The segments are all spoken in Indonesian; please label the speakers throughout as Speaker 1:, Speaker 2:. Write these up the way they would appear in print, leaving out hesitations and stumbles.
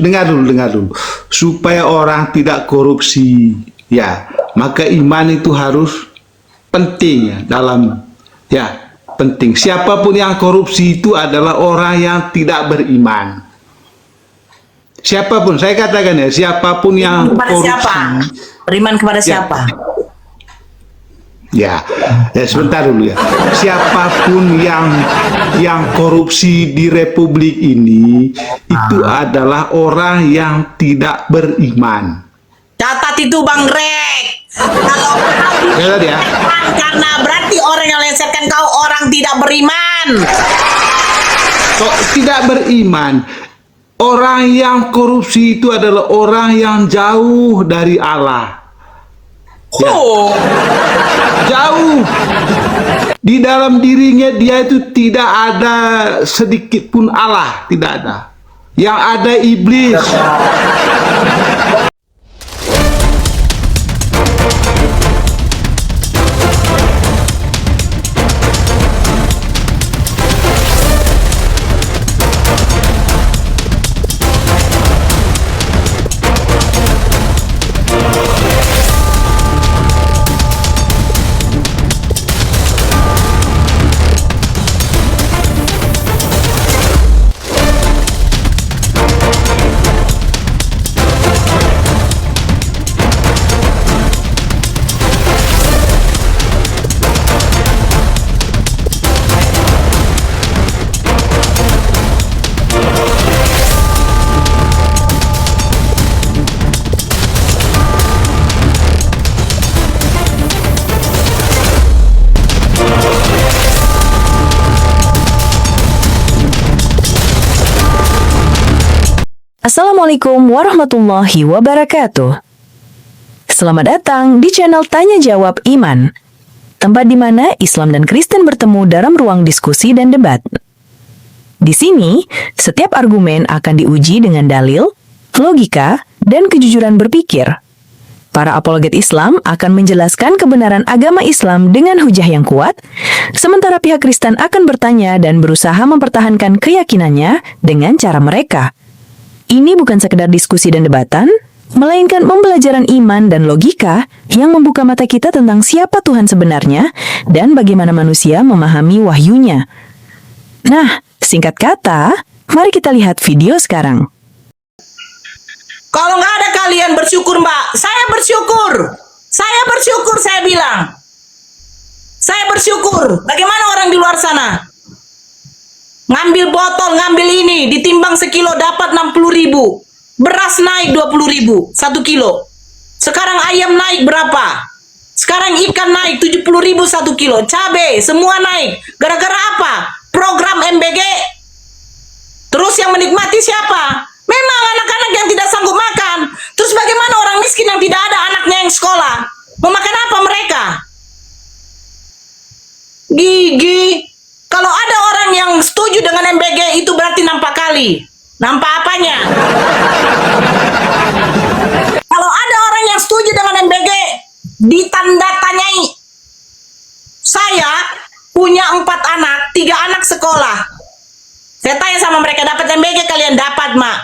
Speaker 1: dengar dulu, supaya orang tidak korupsi, ya, maka iman itu harus penting ya dalam, ya, penting. Siapapun yang korupsi itu adalah orang yang tidak beriman. Siapapun, saya katakan ya, siapapun yang
Speaker 2: kepada
Speaker 1: korupsi,
Speaker 2: siapa? Beriman kepada
Speaker 1: ya,
Speaker 2: siapa?
Speaker 1: ya, sebentar dulu ya. Siapapun yang korupsi di Republik ini itu adalah orang yang tidak beriman.
Speaker 2: Catat itu Bang Rek. Kalau kau
Speaker 1: Catat ya.
Speaker 2: karena berarti orang yang lesetkan kau orang tidak beriman.
Speaker 1: Kok tidak beriman? Orang yang korupsi itu adalah orang yang jauh dari Allah. Ya.
Speaker 2: Oh,
Speaker 1: Jauh. Di dalam dirinya dia itu tidak ada sedikit pun Allah, tidak ada. Yang ada iblis.
Speaker 3: Assalamualaikum warahmatullahi wabarakatuh. Selamat datang di channel Tanya Jawab Iman, tempat di mana Islam dan Kristen bertemu dalam ruang diskusi dan debat. Di sini, setiap argumen akan diuji dengan dalil, logika, dan kejujuran berpikir. Para apologet Islam akan menjelaskan kebenaran agama Islam dengan hujah yang kuat, sementara pihak Kristen akan bertanya dan berusaha mempertahankan keyakinannya dengan cara mereka. Ini bukan sekedar diskusi dan debatan, melainkan pembelajaran iman dan logika yang membuka mata kita tentang siapa Tuhan sebenarnya dan bagaimana manusia memahami wahyunya. Nah, singkat kata, mari kita lihat video sekarang.
Speaker 2: kalau nggak ada kalian bersyukur Mbak, saya bersyukur. Saya bilang. Saya bersyukur. Bagaimana orang di luar sana? Ngambil botol, ngambil ini, ditimbang sekilo dapat 60.000. Beras naik 20.000 1 kilo. Sekarang ayam naik berapa? Sekarang ikan naik 70.000 1 kilo. Cabai semua naik. Gara-gara apa? Program MBG. Terus yang menikmati siapa? Memang anak-anak yang tidak sanggup makan. Terus bagaimana orang miskin yang tidak ada anaknya yang sekolah? Mau makan apa mereka? Gigi. Kalau ada orang yang setuju dengan MBG itu berarti nampak kali. Nampak apanya? Kalau ada orang yang setuju dengan MBG, ditanda tanyai. Saya punya 4 anak, 3 anak sekolah. Saya tanya sama mereka, dapat MBG kalian? Dapat, Mak.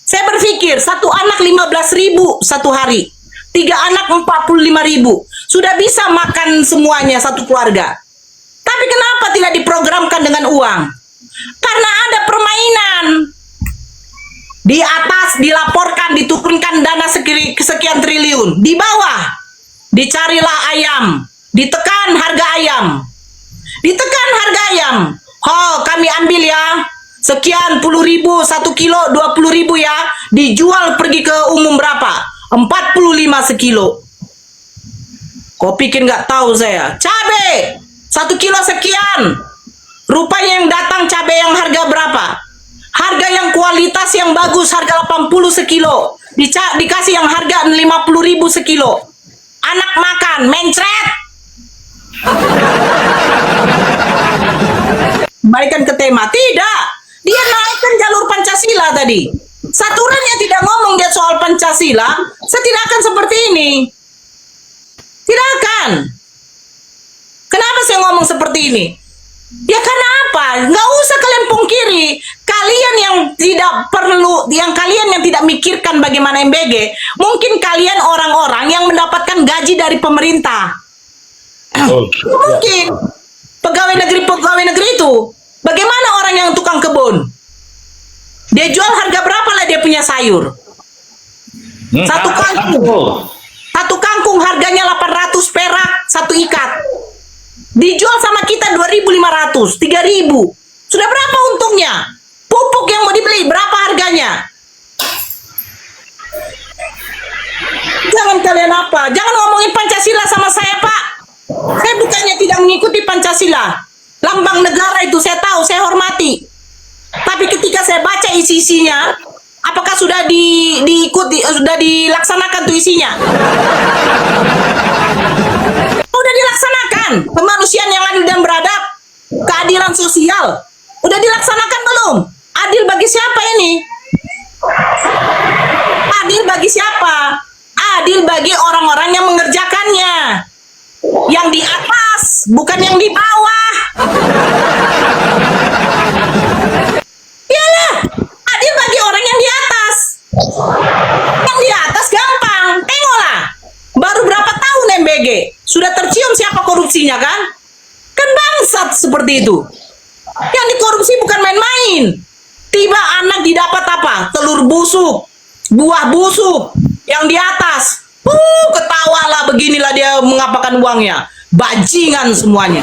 Speaker 2: Saya berpikir, 1 anak 15.000 1 hari. 3 anak 45.000. Sudah bisa makan semuanya satu keluarga. Tapi kenapa tidak diprogramkan dengan uang? Karena ada permainan. Di atas dilaporkan, diturunkan dana sekian triliun. Di bawah dicarilah ayam. Ditekan harga ayam. Ditekan harga ayam. Oh, kami ambil ya. Sekian puluh ribu 1 kilo, 20.000 ya. Dijual pergi ke umum berapa? 45 sekilo. Kau pikir nggak tahu saya? Cabai 1 kilo sekian. Rupanya yang datang cabai yang harga berapa? Harga yang kualitas yang bagus harga 80 sekilo. Dikasih yang harga 50.000 sekilo. Anak makan, mencret. Baikkan ke tema. Tidak. Dia naikkan jalur Pancasila tadi. Saturannya tidak ngomong dia soal Pancasila. Saya tidak akan seperti ini. Tidak akan. Kenapa saya ngomong seperti ini? Ya karena apa? Nggak usah kalian pungkiri. Kalian yang tidak perlu, kalian yang tidak mikirkan bagaimana MBG, mungkin kalian orang-orang yang mendapatkan gaji dari pemerintah. Mungkin pegawai negeri itu. Bagaimana orang yang tukang kebun? Dia jual harga berapa lah dia punya sayur? Satu kangkung harganya 800 perak satu ikat. Dijual sama kita 2.500, 3.000. Sudah berapa untungnya? Pupuk yang mau dibeli berapa harganya? Jangan kalian apa? Jangan ngomongin Pancasila sama saya, Pak. Saya bukannya tidak mengikuti Pancasila. Lambang negara itu saya tahu, saya hormati. Tapi ketika saya baca isi-isinya, apakah sudah diikuti, sudah dilaksanakan tuh isinya? Udah dilaksanakan. Kemanusiaan yang adil dan beradab, keadilan sosial, udah dilaksanakan belum? Adil bagi siapa ini? Adil bagi siapa? Adil bagi orang-orang yang mengerjakannya. Yang di atas, bukan yang di bawah. Iyalah, adil bagi orang yang di atas. Yang di atas gampang, tengoklah. Baru berapa tahun MBG? Sudah tercium siapa korupsinya kan? Kan bangsat seperti itu. Yang dikorupsi bukan main-main. Tiba anak didapat apa? Telur busuk, buah busuk. Yang di atas, ketawalah, beginilah dia mengapakan uangnya. Bajingan semuanya.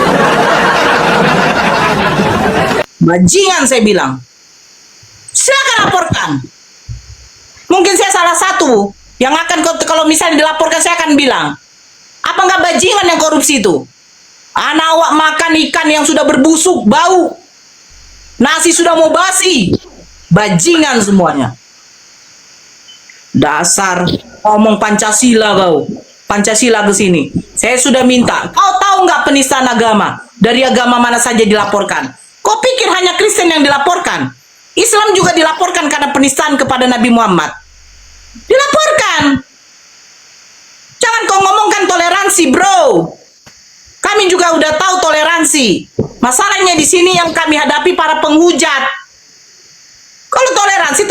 Speaker 2: Bajingan saya bilang. Silakan laporkan. Mungkin saya salah satu yang akan, kalau misalnya dilaporkan, saya akan bilang, apa nggak bajingan yang korupsi itu? Anak awak makan ikan yang sudah berbusuk, bau. Nasi sudah mau basi. Bajingan semuanya. Dasar ngomong Pancasila kau. Pancasila ke sini. Saya sudah minta. Kau tahu nggak penistaan agama? Dari agama mana saja dilaporkan? Kau pikir hanya Kristen yang dilaporkan? Islam juga dilaporkan karena penistaan kepada Nabi Muhammad. Dilaporkan. Jangan kau ngomongkan toleransi, bro. Kami juga udah tahu toleransi. Masalahnya di sini yang kami hadapi para penghujat. Kalau toleransi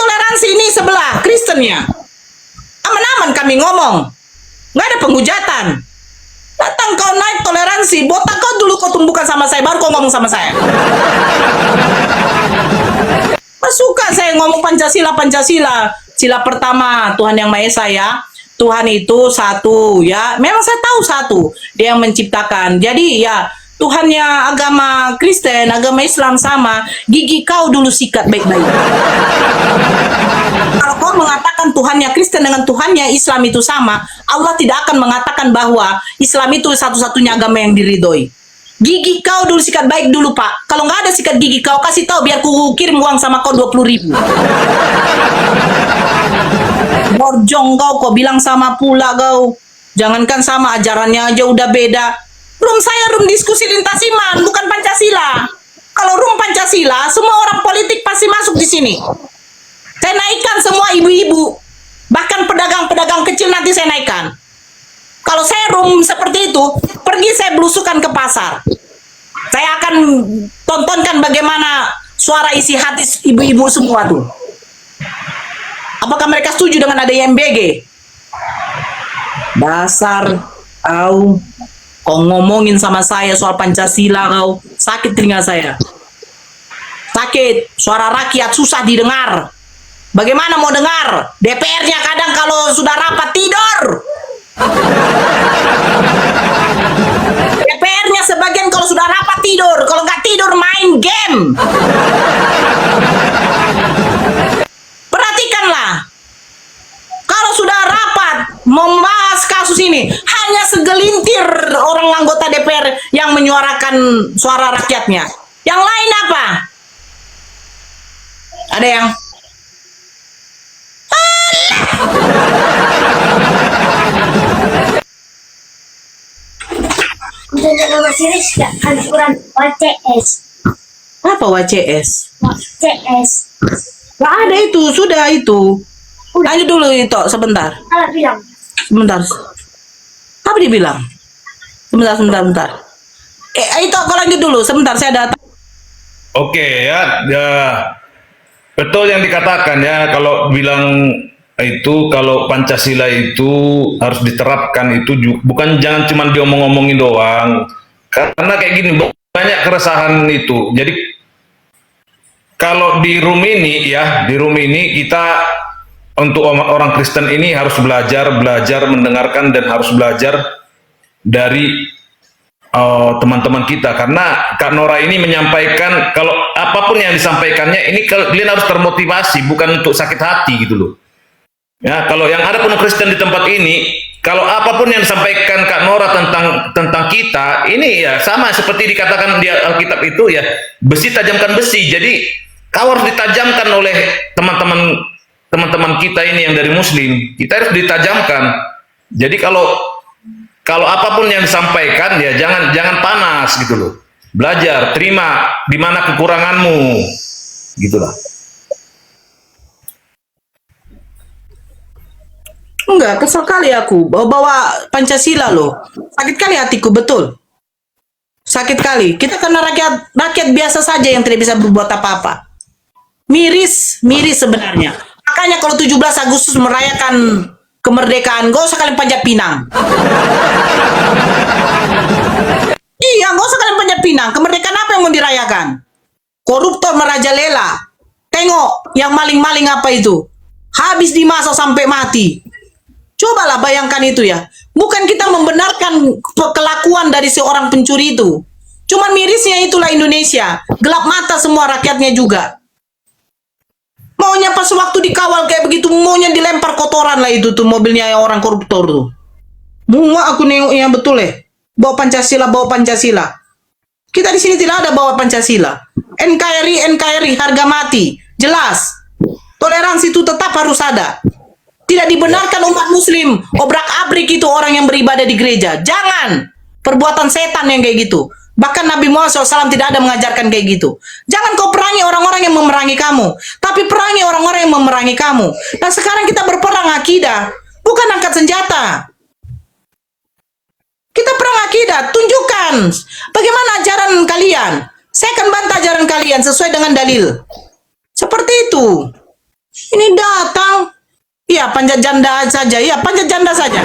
Speaker 2: ini sebelah Kristennya. Aman-aman kami ngomong. Nggak ada penghujatan. Datang kau naik toleransi, botak kau dulu kau tumbuhkan sama saya, baru kau ngomong sama saya. Suka saya ngomong Pancasila. Sila pertama, Tuhan Yang Maha Esa ya. Tuhan itu satu ya. Memang saya tahu satu. Dia yang menciptakan. Jadi ya, Tuhannya agama Kristen, agama Islam sama. Gigi kau dulu sikat baik-baik. Kalau kau mengatakan Tuhannya Kristen dengan Tuhannya Islam itu sama, Allah tidak akan mengatakan bahwa Islam itu satu-satunya agama yang diridhoi. Gigi kau dulu sikat baik dulu, Pak. Kalau nggak ada sikat gigi kau, kasih tahu biar ku kirim uang sama kau 20.000. Borjong kau bilang sama pula kau. Jangankan sama, ajarannya aja udah beda. Room diskusi lintas iman, bukan Pancasila. Kalau room Pancasila, semua orang politik pasti masuk di sini. Saya naikkan semua ibu-ibu, bahkan pedagang-pedagang kecil nanti saya naikkan. Kalau saya room seperti itu, pergi saya belusukan ke pasar. Saya akan tontonkan bagaimana suara isi hati ibu-ibu semua tuh. Apakah mereka setuju dengan adanya MBG? Dasar kau ngomongin sama saya soal Pancasila kau. Sakit telinga saya. Sakit. Suara rakyat susah didengar. Bagaimana mau dengar? DPR-nya kadang kalau sudah rapat tidur. DPR-nya sebagian kalau sudah rapat tidur. Kalau nggak tidur main game. Perhatikanlah. Kalau sudah rapat membahas kasus ini, hanya segelintir orang anggota DPR yang menyuarakan suara rakyatnya. Yang lain apa? Ada yang
Speaker 4: Nama series gak Al-Quran WCS.
Speaker 2: apa WCS?
Speaker 4: WCS.
Speaker 2: Gak ada itu, sudah itu. Lanjut dulu itu, sebentar.
Speaker 4: Salah bilang.
Speaker 2: Sebentar. Apa dia bilang? Sebentar. Itu aku lanjut dulu. Sebentar, saya datang.
Speaker 5: Oke ya, ya betul yang dikatakan ya, kalau bilang itu kalau Pancasila itu harus diterapkan itu bukan jangan cuma diomong-omongin doang. Karena kayak gini banyak keresahan itu. Jadi kalau di room ini ya, di room ini kita untuk orang Kristen ini harus belajar mendengarkan dan harus belajar dari teman-teman kita, karena Kak Nora ini menyampaikan kalau apapun yang disampaikannya ini kalian harus termotivasi, bukan untuk sakit hati gitu loh. Ya, kalau yang ada penuh Kristen di tempat ini, kalau apapun yang disampaikan Kak Nora tentang kita, ini ya sama seperti dikatakan di Alkitab itu ya, besi tajamkan besi. Jadi kau harus ditajamkan oleh teman-teman kita ini yang dari Muslim. Kita harus ditajamkan. Jadi kalau apapun yang disampaikan ya jangan panas gitu loh. Belajar, terima di mana kekuranganmu. Gitulah.
Speaker 2: Enggak, kesel kali aku bawa Pancasila loh. Sakit kali hatiku, betul. Sakit kali. Kita karena rakyat biasa saja yang tidak bisa berbuat apa-apa. Miris sebenarnya. Makanya kalau 17 Agustus merayakan kemerdekaan, gak usah kalian panjat pinang. Iya, gak usah kalian panjat pinang. Kemerdekaan apa yang mau dirayakan? Koruptor merajalela. Tengok yang maling-maling apa itu. Habis dimasa sampai mati. Cobalah bayangkan itu ya. Bukan kita membenarkan kelakuan dari seorang pencuri itu. Cuman mirisnya itulah Indonesia. Gelap mata semua rakyatnya juga. Maunya pas waktu dikawal kayak begitu, maunya dilempar kotoran lah itu tuh mobilnya orang koruptor tuh. Muak aku nengoknya betul Bawa Pancasila. Kita di sini tidak ada bawa Pancasila. NKRI harga mati. Jelas. Toleransi itu tetap harus ada. Tidak dibenarkan umat muslim obrak-abrik itu orang yang beribadah di gereja. Jangan. Perbuatan setan yang kayak gitu. Bahkan Nabi Muhammad SAW tidak ada mengajarkan kayak gitu. Jangan kau perangi orang-orang yang memerangi kamu. Tapi perangi orang-orang yang memerangi kamu. Dan sekarang kita berperang akidah. Bukan angkat senjata. Kita perang akidah. Tunjukkan. Bagaimana ajaran kalian. Saya akan bantah ajaran kalian sesuai dengan dalil. Seperti itu. Ini datang. Iya, panjat janda saja. Iya, panjat janda saja.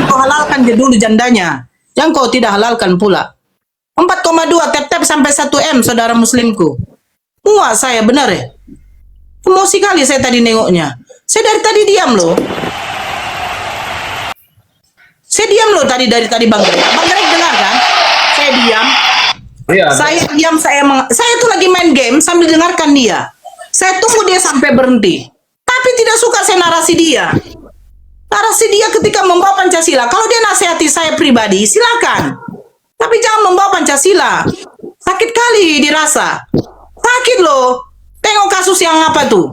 Speaker 2: Kau halalkan dia dulu jandanya. Yang kau tidak halalkan pula. 4,2 tap-tap sampai 1 M, saudara muslimku. Muak saya, benar ya? Emosi kali saya tadi nengoknya. Saya dari tadi diam loh. Saya diam loh dari tadi Bang Greg. Bang Greg dengar kan? Saya diam.
Speaker 5: Iya.
Speaker 2: Saya diam, saya tuh lagi main game sambil dengarkan dia. Saya tunggu dia sampai berhenti. Tapi tidak suka saya narasi dia. Narasi dia ketika membawa Pancasila. Kalau dia nasihati saya pribadi, silakan. Tapi jangan membawa Pancasila. Sakit kali dirasa. Sakit loh. Tengok kasus yang apa tuh.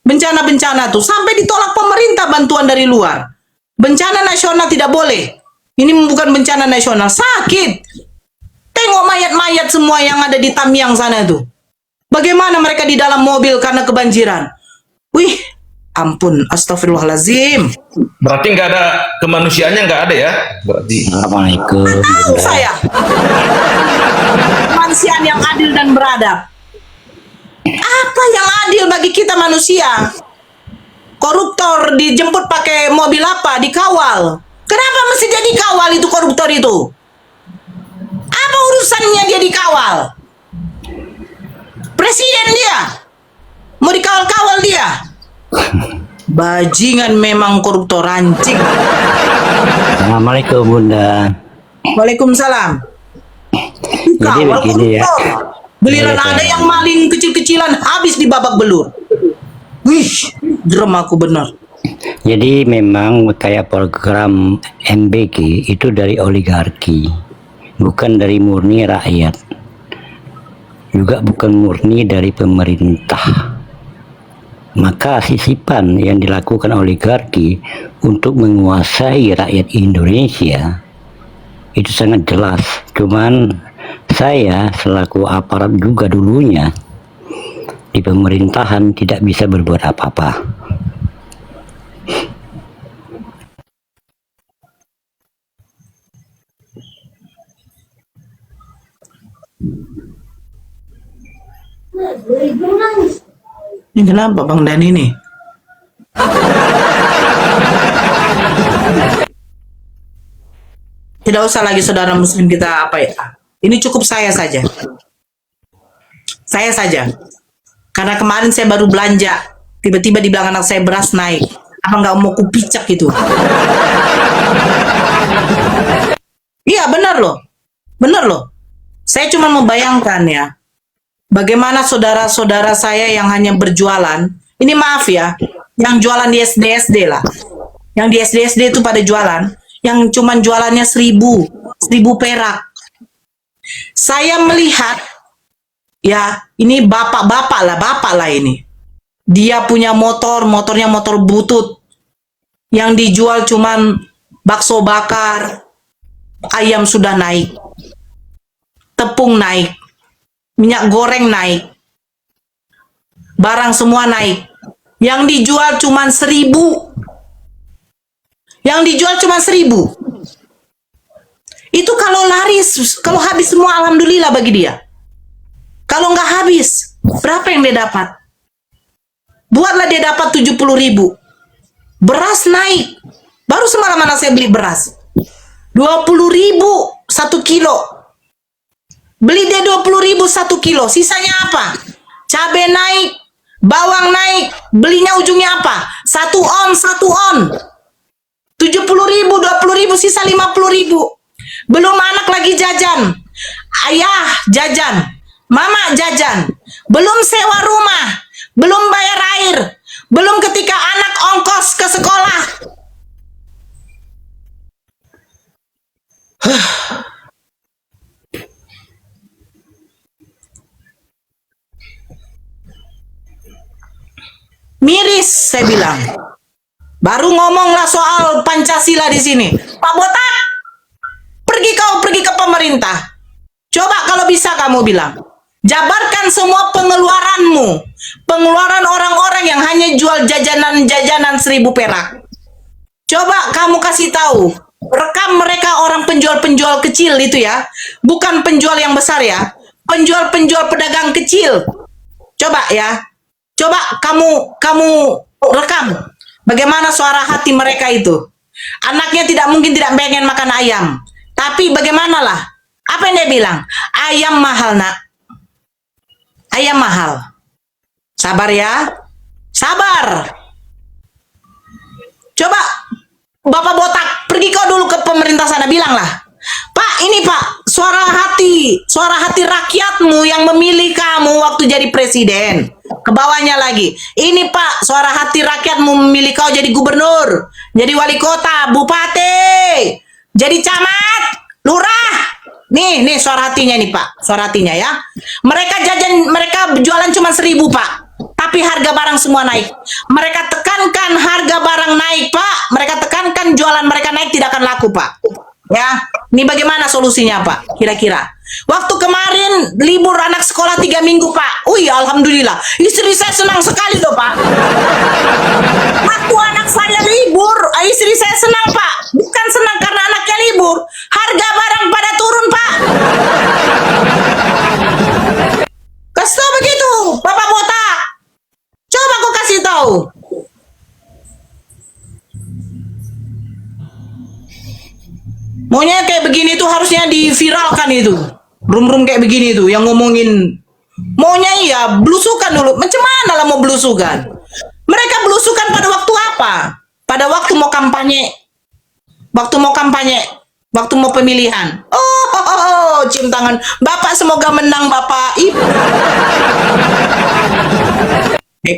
Speaker 2: Bencana-bencana tuh. Sampai ditolak pemerintah bantuan dari luar. Bencana nasional tidak boleh. Ini bukan bencana nasional. Sakit. Tengok mayat-mayat semua yang ada di Tamiang sana tuh. Bagaimana mereka di dalam mobil karena kebanjiran. Wih, ampun, astagfirullahaladzim.
Speaker 5: Berarti nggak ada kemanusiaannya, nggak ada ya? Berarti.
Speaker 6: Assalamualaikum.
Speaker 2: Tahu saya. Kemanusiaan yang adil dan beradab. Apa yang adil bagi kita manusia? Koruptor dijemput pakai mobil apa? Dikawal. Kenapa mesti dia dikawal itu koruptor itu? Apa urusannya dia dikawal? Presiden dia. Mau dikawal-kawal dia. Bajingan memang koruptor rancing.
Speaker 6: Assalamualaikum Bunda.
Speaker 2: Waalaikumsalam.
Speaker 6: Jadi
Speaker 2: Dikawal
Speaker 6: begini ya.
Speaker 2: koruptor. Beliran ada yang maling kecil-kecilan habis di babak belur. Wih, gerem aku benar.
Speaker 6: Jadi memang kayak program MBG itu dari oligarki, bukan dari murni rakyat, juga bukan murni dari pemerintah. Maka sisipan yang dilakukan oligarki untuk menguasai rakyat Indonesia itu sangat jelas. Cuman saya selaku aparat juga dulunya di pemerintahan tidak bisa berbuat apa-apa.
Speaker 2: Ini kenapa Bang Dani nih? Tidak usah lagi saudara muslim kita apa ya. Ini cukup saya saja. Saya saja. Karena kemarin saya baru belanja. Tiba-tiba dibilang anak saya beras naik. Apa nggak mau kupicak gitu? Iya benar loh. Benar loh. Saya cuma membayangkan ya. Bagaimana saudara-saudara saya yang hanya berjualan. Ini maaf ya. Yang jualan di SD-SD lah. Yang di SD-SD itu pada jualan. Yang cuman jualannya 1000 perak. Saya melihat ya ini bapak lah ini. Dia punya motornya motor butut. Yang dijual cuman bakso bakar, ayam sudah naik, tepung naik, minyak goreng naik, barang semua naik. Yang dijual cuman 1000. Yang dijual cuma 1000. Itu kalau laris, kalau habis semua alhamdulillah bagi dia. Kalau nggak habis, berapa yang dia dapat? Buatlah dia dapat 70.000. Beras naik. Baru semalam anak saya beli beras. 20.000 1 kilo. Beli dia 20.000 1 kilo. Sisanya apa? Cabai naik, bawang naik. Belinya ujungnya apa? 1 on. 70.000, 20.000, sisa 50.000. Belum anak lagi jajan. Ayah jajan. Mama jajan. Belum sewa rumah. Belum bayar air. Belum ketika anak ongkos ke sekolah. Miris, saya bilang. Baru ngomonglah soal Pancasila di sini. Pak Botak, pergi ke pemerintah. Coba kalau bisa kamu bilang, jabarkan semua pengeluaranmu. Pengeluaran orang-orang yang hanya jual jajanan-jajanan 1000 perak. Coba kamu kasih tahu, rekam mereka orang penjual-penjual kecil itu ya. Bukan penjual yang besar ya. Penjual-penjual pedagang kecil. Coba ya. Coba kamu rekam. Bagaimana suara hati mereka itu? Anaknya tidak mungkin tidak pengen makan ayam. Tapi bagaimana lah? Apa yang dia bilang? Ayam mahal, nak. Ayam mahal. Sabar ya. Sabar. Coba Bapak Botak, pergi kau dulu ke pemerintah sana, bilanglah. Pak, ini Pak, suara hati rakyatmu yang memilih kamu waktu jadi presiden. Ke bawahnya lagi. Ini Pak, suara hati rakyatmu memilih kau jadi gubernur, jadi wali kota, bupati, jadi camat, lurah. Nih suara hatinya nih Pak, suara hatinya ya. Mereka jualan cuma 1000 Pak, tapi harga barang semua naik. Mereka tekankan harga barang naik Pak, mereka tekankan jualan mereka naik, tidak akan laku Pak. Ya, ini bagaimana solusinya Pak? Kira-kira. Waktu kemarin libur anak sekolah 3 minggu Pak. Alhamdulillah. Istri saya senang sekali loh Pak. Waktu anak saya libur, istri saya senang Pak. Bukan senang karena anaknya libur. Harga barang pada turun Pak. Kasih tahu begitu, Bapak Botak. Coba kau kasih tahu. Maunya kayak begini tuh harusnya diviralkan itu. Rum-rum kayak begini tuh yang ngomongin. Maunya iya belusukan dulu. Macam mana lah mau belusukan? Mereka belusukan pada waktu apa? Pada waktu mau kampanye. Waktu mau pemilihan. Cium tangan. Bapak semoga menang Bapak.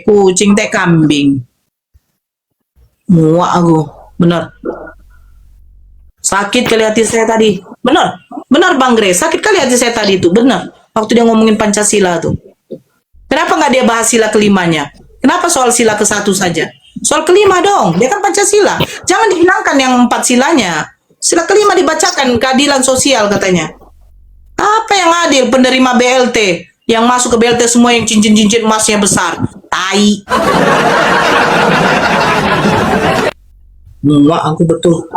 Speaker 2: Kucing teh kambing. Muak aku. Bener. Sakit kali hati saya tadi. Benar Bang Gre. Sakit kali hati saya tadi itu. Benar. Waktu dia ngomongin Pancasila tuh. Kenapa nggak dia bahas sila kelimanya? Kenapa soal sila ke-1 saja? Soal kelima dong. Dia kan Pancasila. Jangan dihilangkan yang 4 silanya. Sila kelima dibacakan, keadilan sosial katanya. Apa yang adil? Penerima BLT. Yang masuk ke BLT semua yang cincin-cincin emasnya besar. Tai. Muak aku betul.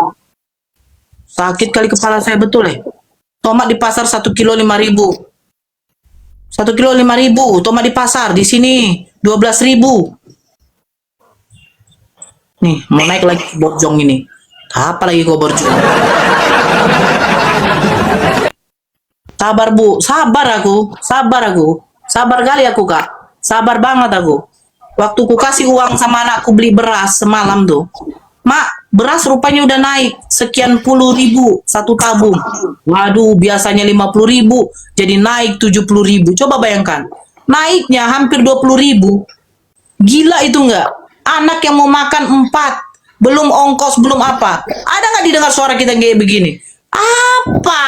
Speaker 2: Sakit kali kepala saya betul Tomat di pasar 1 kilo 5.000. 1 kilo 5.000. Toma di pasar di sini 12.000. Nih, mau naik lagi borjong ini. Apa lagi kau borjong? Sabar Bu, sabar aku. Sabar kali aku Kak. Sabar banget aku. Waktu ku kasih uang sama anakku beli beras semalam tuh. Mak, beras rupanya udah naik sekian puluh ribu satu tabung. Waduh, biasanya 50.000 jadi naik 70.000. Coba bayangkan, naiknya hampir 20.000. Gila itu enggak? Anak yang mau makan 4, belum ongkos, belum apa. Ada nggak didengar suara kita kayak begini? Apa?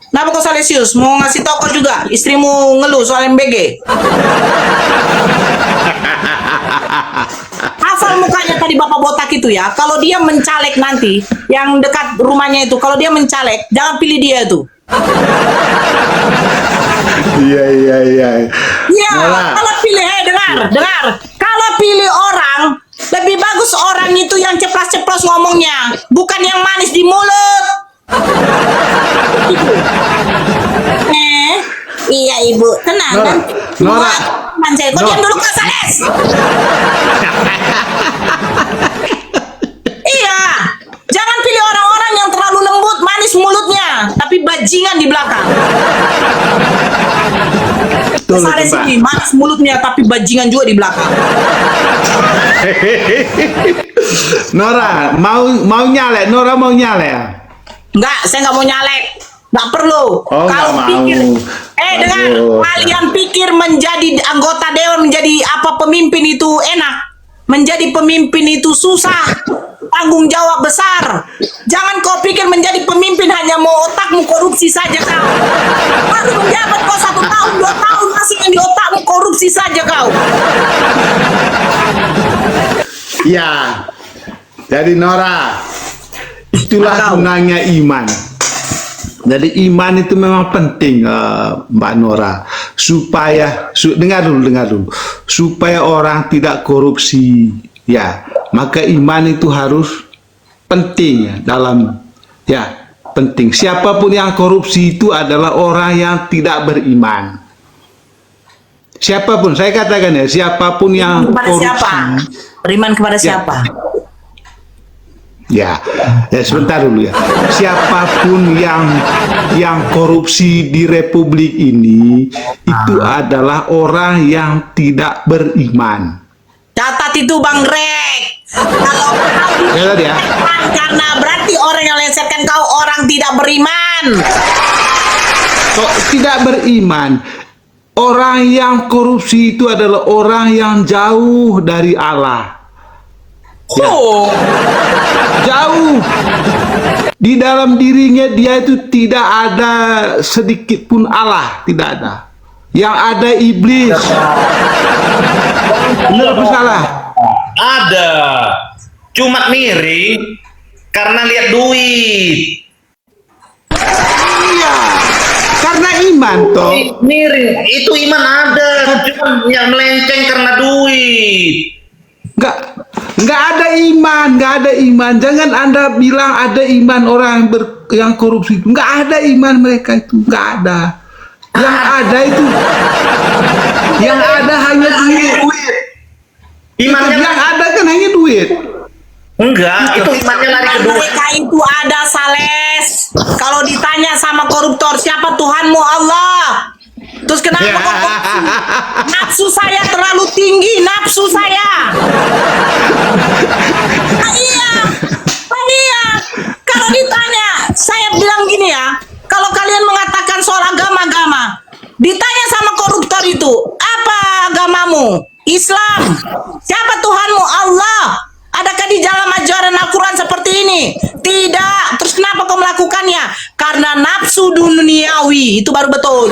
Speaker 2: Kenapa kau Salesius? Mau ngasih toko juga? Istrimu ngeluh soal MBG? Hafal mukanya tadi Bapak Botak itu ya. Kalau dia mencalek nanti, yang dekat rumahnya itu, kalau dia mencalek, jangan pilih dia tuh.
Speaker 1: Iya.
Speaker 2: Iya,
Speaker 1: Malah.
Speaker 2: kalau pilih, dengar. Kalau pilih orang, lebih bagus orang itu yang ceplas-ceplos ngomongnya, bukan yang manis di mulut.
Speaker 4: Iya ibu, tenang.
Speaker 1: Nora,
Speaker 4: Nanti
Speaker 1: Nora.
Speaker 2: Kau diam dulu Kak Sales. Iya, jangan pilih orang-orang yang terlalu lembut, manis mulutnya, tapi bajingan di belakang.
Speaker 1: Betul,
Speaker 2: Sales
Speaker 1: Mbak.
Speaker 2: ini manis mulutnya, tapi bajingan juga di belakang.
Speaker 1: Nora, mau nyalek? Nora mau nyalek ya?
Speaker 2: Enggak, saya nggak mau nyalek. Nggak perlu.
Speaker 1: Oh,
Speaker 2: Kalau
Speaker 1: nggak mau.
Speaker 2: pikir, dengar,
Speaker 1: Aduh.
Speaker 2: kalian pikir menjadi anggota dewan, menjadi apa pemimpin itu enak? Menjadi pemimpin itu susah, tanggung jawab besar. Jangan kau pikir menjadi pemimpin hanya mau otakmu korupsi saja kau. Baru menjabat kau 1 tahun, 2 tahun masih yang di otakmu korupsi saja kau.
Speaker 1: Ya. Jadi Nora, itulah
Speaker 2: Tahu.
Speaker 1: gunanya iman. Jadi iman itu memang penting, Mbak Nora, supaya dengar dulu, supaya orang tidak korupsi, ya. Maka iman itu harus penting ya dalam, ya, penting. Siapapun yang korupsi itu adalah orang yang tidak beriman. Siapapun, saya katakan ya, siapapun yang
Speaker 2: Kepada
Speaker 1: korupsi.
Speaker 2: siapa? Beriman kepada siapa?
Speaker 1: Ya, sebentar dulu ya. Siapapun yang korupsi di Republik ini itu adalah orang yang tidak beriman.
Speaker 2: Catat itu Bang Rek. Kalau kau
Speaker 1: Ya tadi ya.
Speaker 2: karena berarti orang yang lesetkan kau orang tidak beriman.
Speaker 1: Kok tidak beriman? Orang yang korupsi itu adalah orang yang jauh dari Allah.
Speaker 2: Oh,
Speaker 1: Jauh. Di dalam dirinya dia itu tidak ada sedikit pun Allah, tidak ada. Yang ada iblis. Benar apa salah?
Speaker 5: Ada. Cuma miring karena lihat duit.
Speaker 1: Iya. Karena iman toh.
Speaker 5: Miring, itu iman ada. Cuma yang melenceng karena duit.
Speaker 1: Nggak ada iman. Jangan Anda bilang ada iman orang yang korupsi itu. Nggak ada iman mereka itu, nggak ada. Yang ada hanya duit.
Speaker 5: Imannya
Speaker 1: Yang ada kan hanya duit.
Speaker 5: enggak, itu imannya lari ke duit.
Speaker 2: mereka itu ada Sales. Kalau ditanya sama koruptor, siapa Tuhanmu? Allah. Terus kenapa kok korupsi? Nafsu saya terlalu tinggi, nafsu saya. Iya. Kalau ditanya, saya bilang gini ya, kalau kalian mengatakan soal agama-agama, ditanya sama koruptor itu, apa agamamu? Islam. Siapa Tuhanmu? Allah. Adakah di dalam ajaran Al-Quran seperti ini? Tidak. Terus kenapa kau melakukannya? Karena nafsu duniawi. Itu baru betul.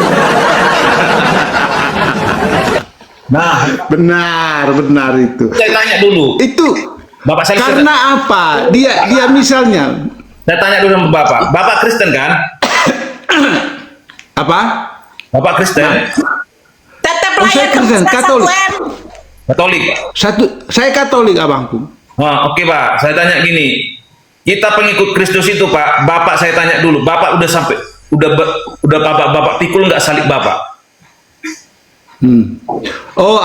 Speaker 5: Nah,
Speaker 1: Benar itu.
Speaker 5: saya tanya dulu.
Speaker 1: Itu
Speaker 5: Bapak saya
Speaker 1: karena apa? Dia misalnya
Speaker 5: Saya tanya dulu sama Bapak. Bapak Kristen kan?
Speaker 1: apa?
Speaker 5: Bapak Kristen?
Speaker 2: Tetap
Speaker 1: Oh, saya
Speaker 2: layak
Speaker 1: Kristen, Katolik.
Speaker 5: Katolik?
Speaker 1: Saya Katolik abangku.
Speaker 5: Oke Pak, saya tanya gini. kita pengikut Kristus itu Pak, Bapak saya tanya dulu, Bapak udah sampai udah Bapak pikul nggak salib Bapak?
Speaker 1: Oh,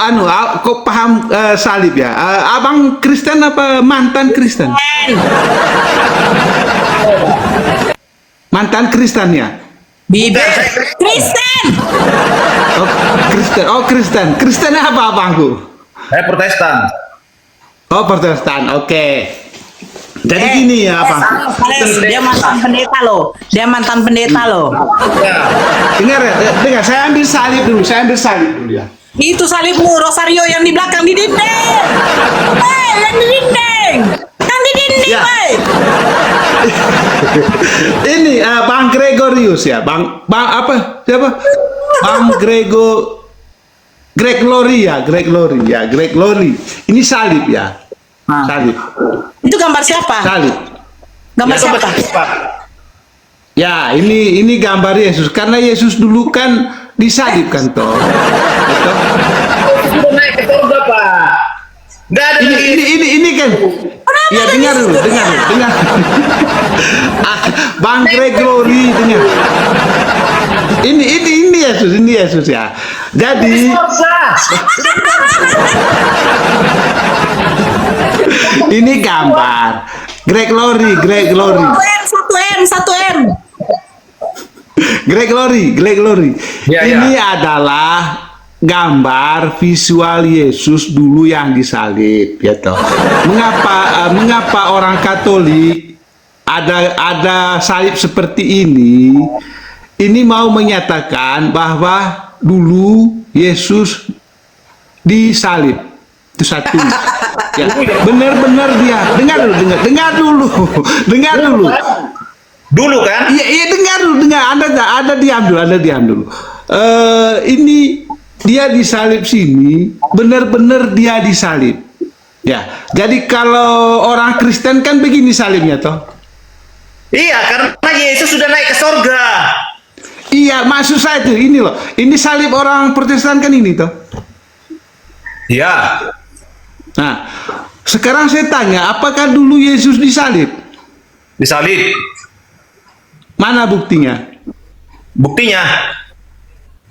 Speaker 1: kok paham salib ya? Abang Kristen apa mantan Kristen? Mantan Kristen ya?
Speaker 2: Bibir Kristen.
Speaker 1: Oh, Kristen. Oh, Kristen. Kristen apa abangku?
Speaker 5: Saya Protestan.
Speaker 1: Oh, Protestan. Oke. Jadi gini ya, Abang.
Speaker 2: Dia mantan pendeta loh. Dia mantan pendeta loh.
Speaker 1: Dengar ya, dengar. Saya ambil salib dulu. Ya.
Speaker 2: Itu salibmu rosario yang di belakang di dinding. Yang di dinding. Yang di dinding,
Speaker 1: Ya.
Speaker 2: weh.
Speaker 1: Ini Bang Gregorius ya, Bang apa? Siapa? Bang Greg Glory ya. Ini salib ya. Salib.
Speaker 2: Itu gambar siapa?
Speaker 1: Salib.
Speaker 2: Gambar siapa?
Speaker 1: Ya, ini gambar Yesus karena Yesus dulu kan disalib kan toh. Betul?
Speaker 5: Sudah naik ke surga Pak. Nggak ada lagi.
Speaker 1: Ini kan. Ya dengar dulu. Bang Greg Glory dengar. Ini Yesus ya. Jadi ini gambar Greg Glory.
Speaker 2: 1M.
Speaker 1: Greg Glory.
Speaker 5: Ya,
Speaker 1: Ini adalah gambar visual Yesus dulu yang disalib, ya toh. Mengapa orang Katolik ada salib seperti ini? Ini mau menyatakan bahwa dulu Yesus disalib. Itu satu. Ya, benar-benar dia. Dengar dulu.
Speaker 5: dulu kan?
Speaker 1: Iya, dengar dulu. Ada diam dulu. Ini dia disalib sini, benar-benar dia disalib. Ya, jadi kalau orang Kristen kan begini salibnya toh.
Speaker 5: Iya, karena Yesus sudah naik ke surga.
Speaker 1: Iya, maksud saya itu ini loh. Ini salib orang Protestan kan ini toh.
Speaker 5: Ya.
Speaker 1: Nah, sekarang saya tanya, apakah dulu Yesus disalib?
Speaker 5: Disalib.
Speaker 1: Mana buktinya?
Speaker 5: Buktinya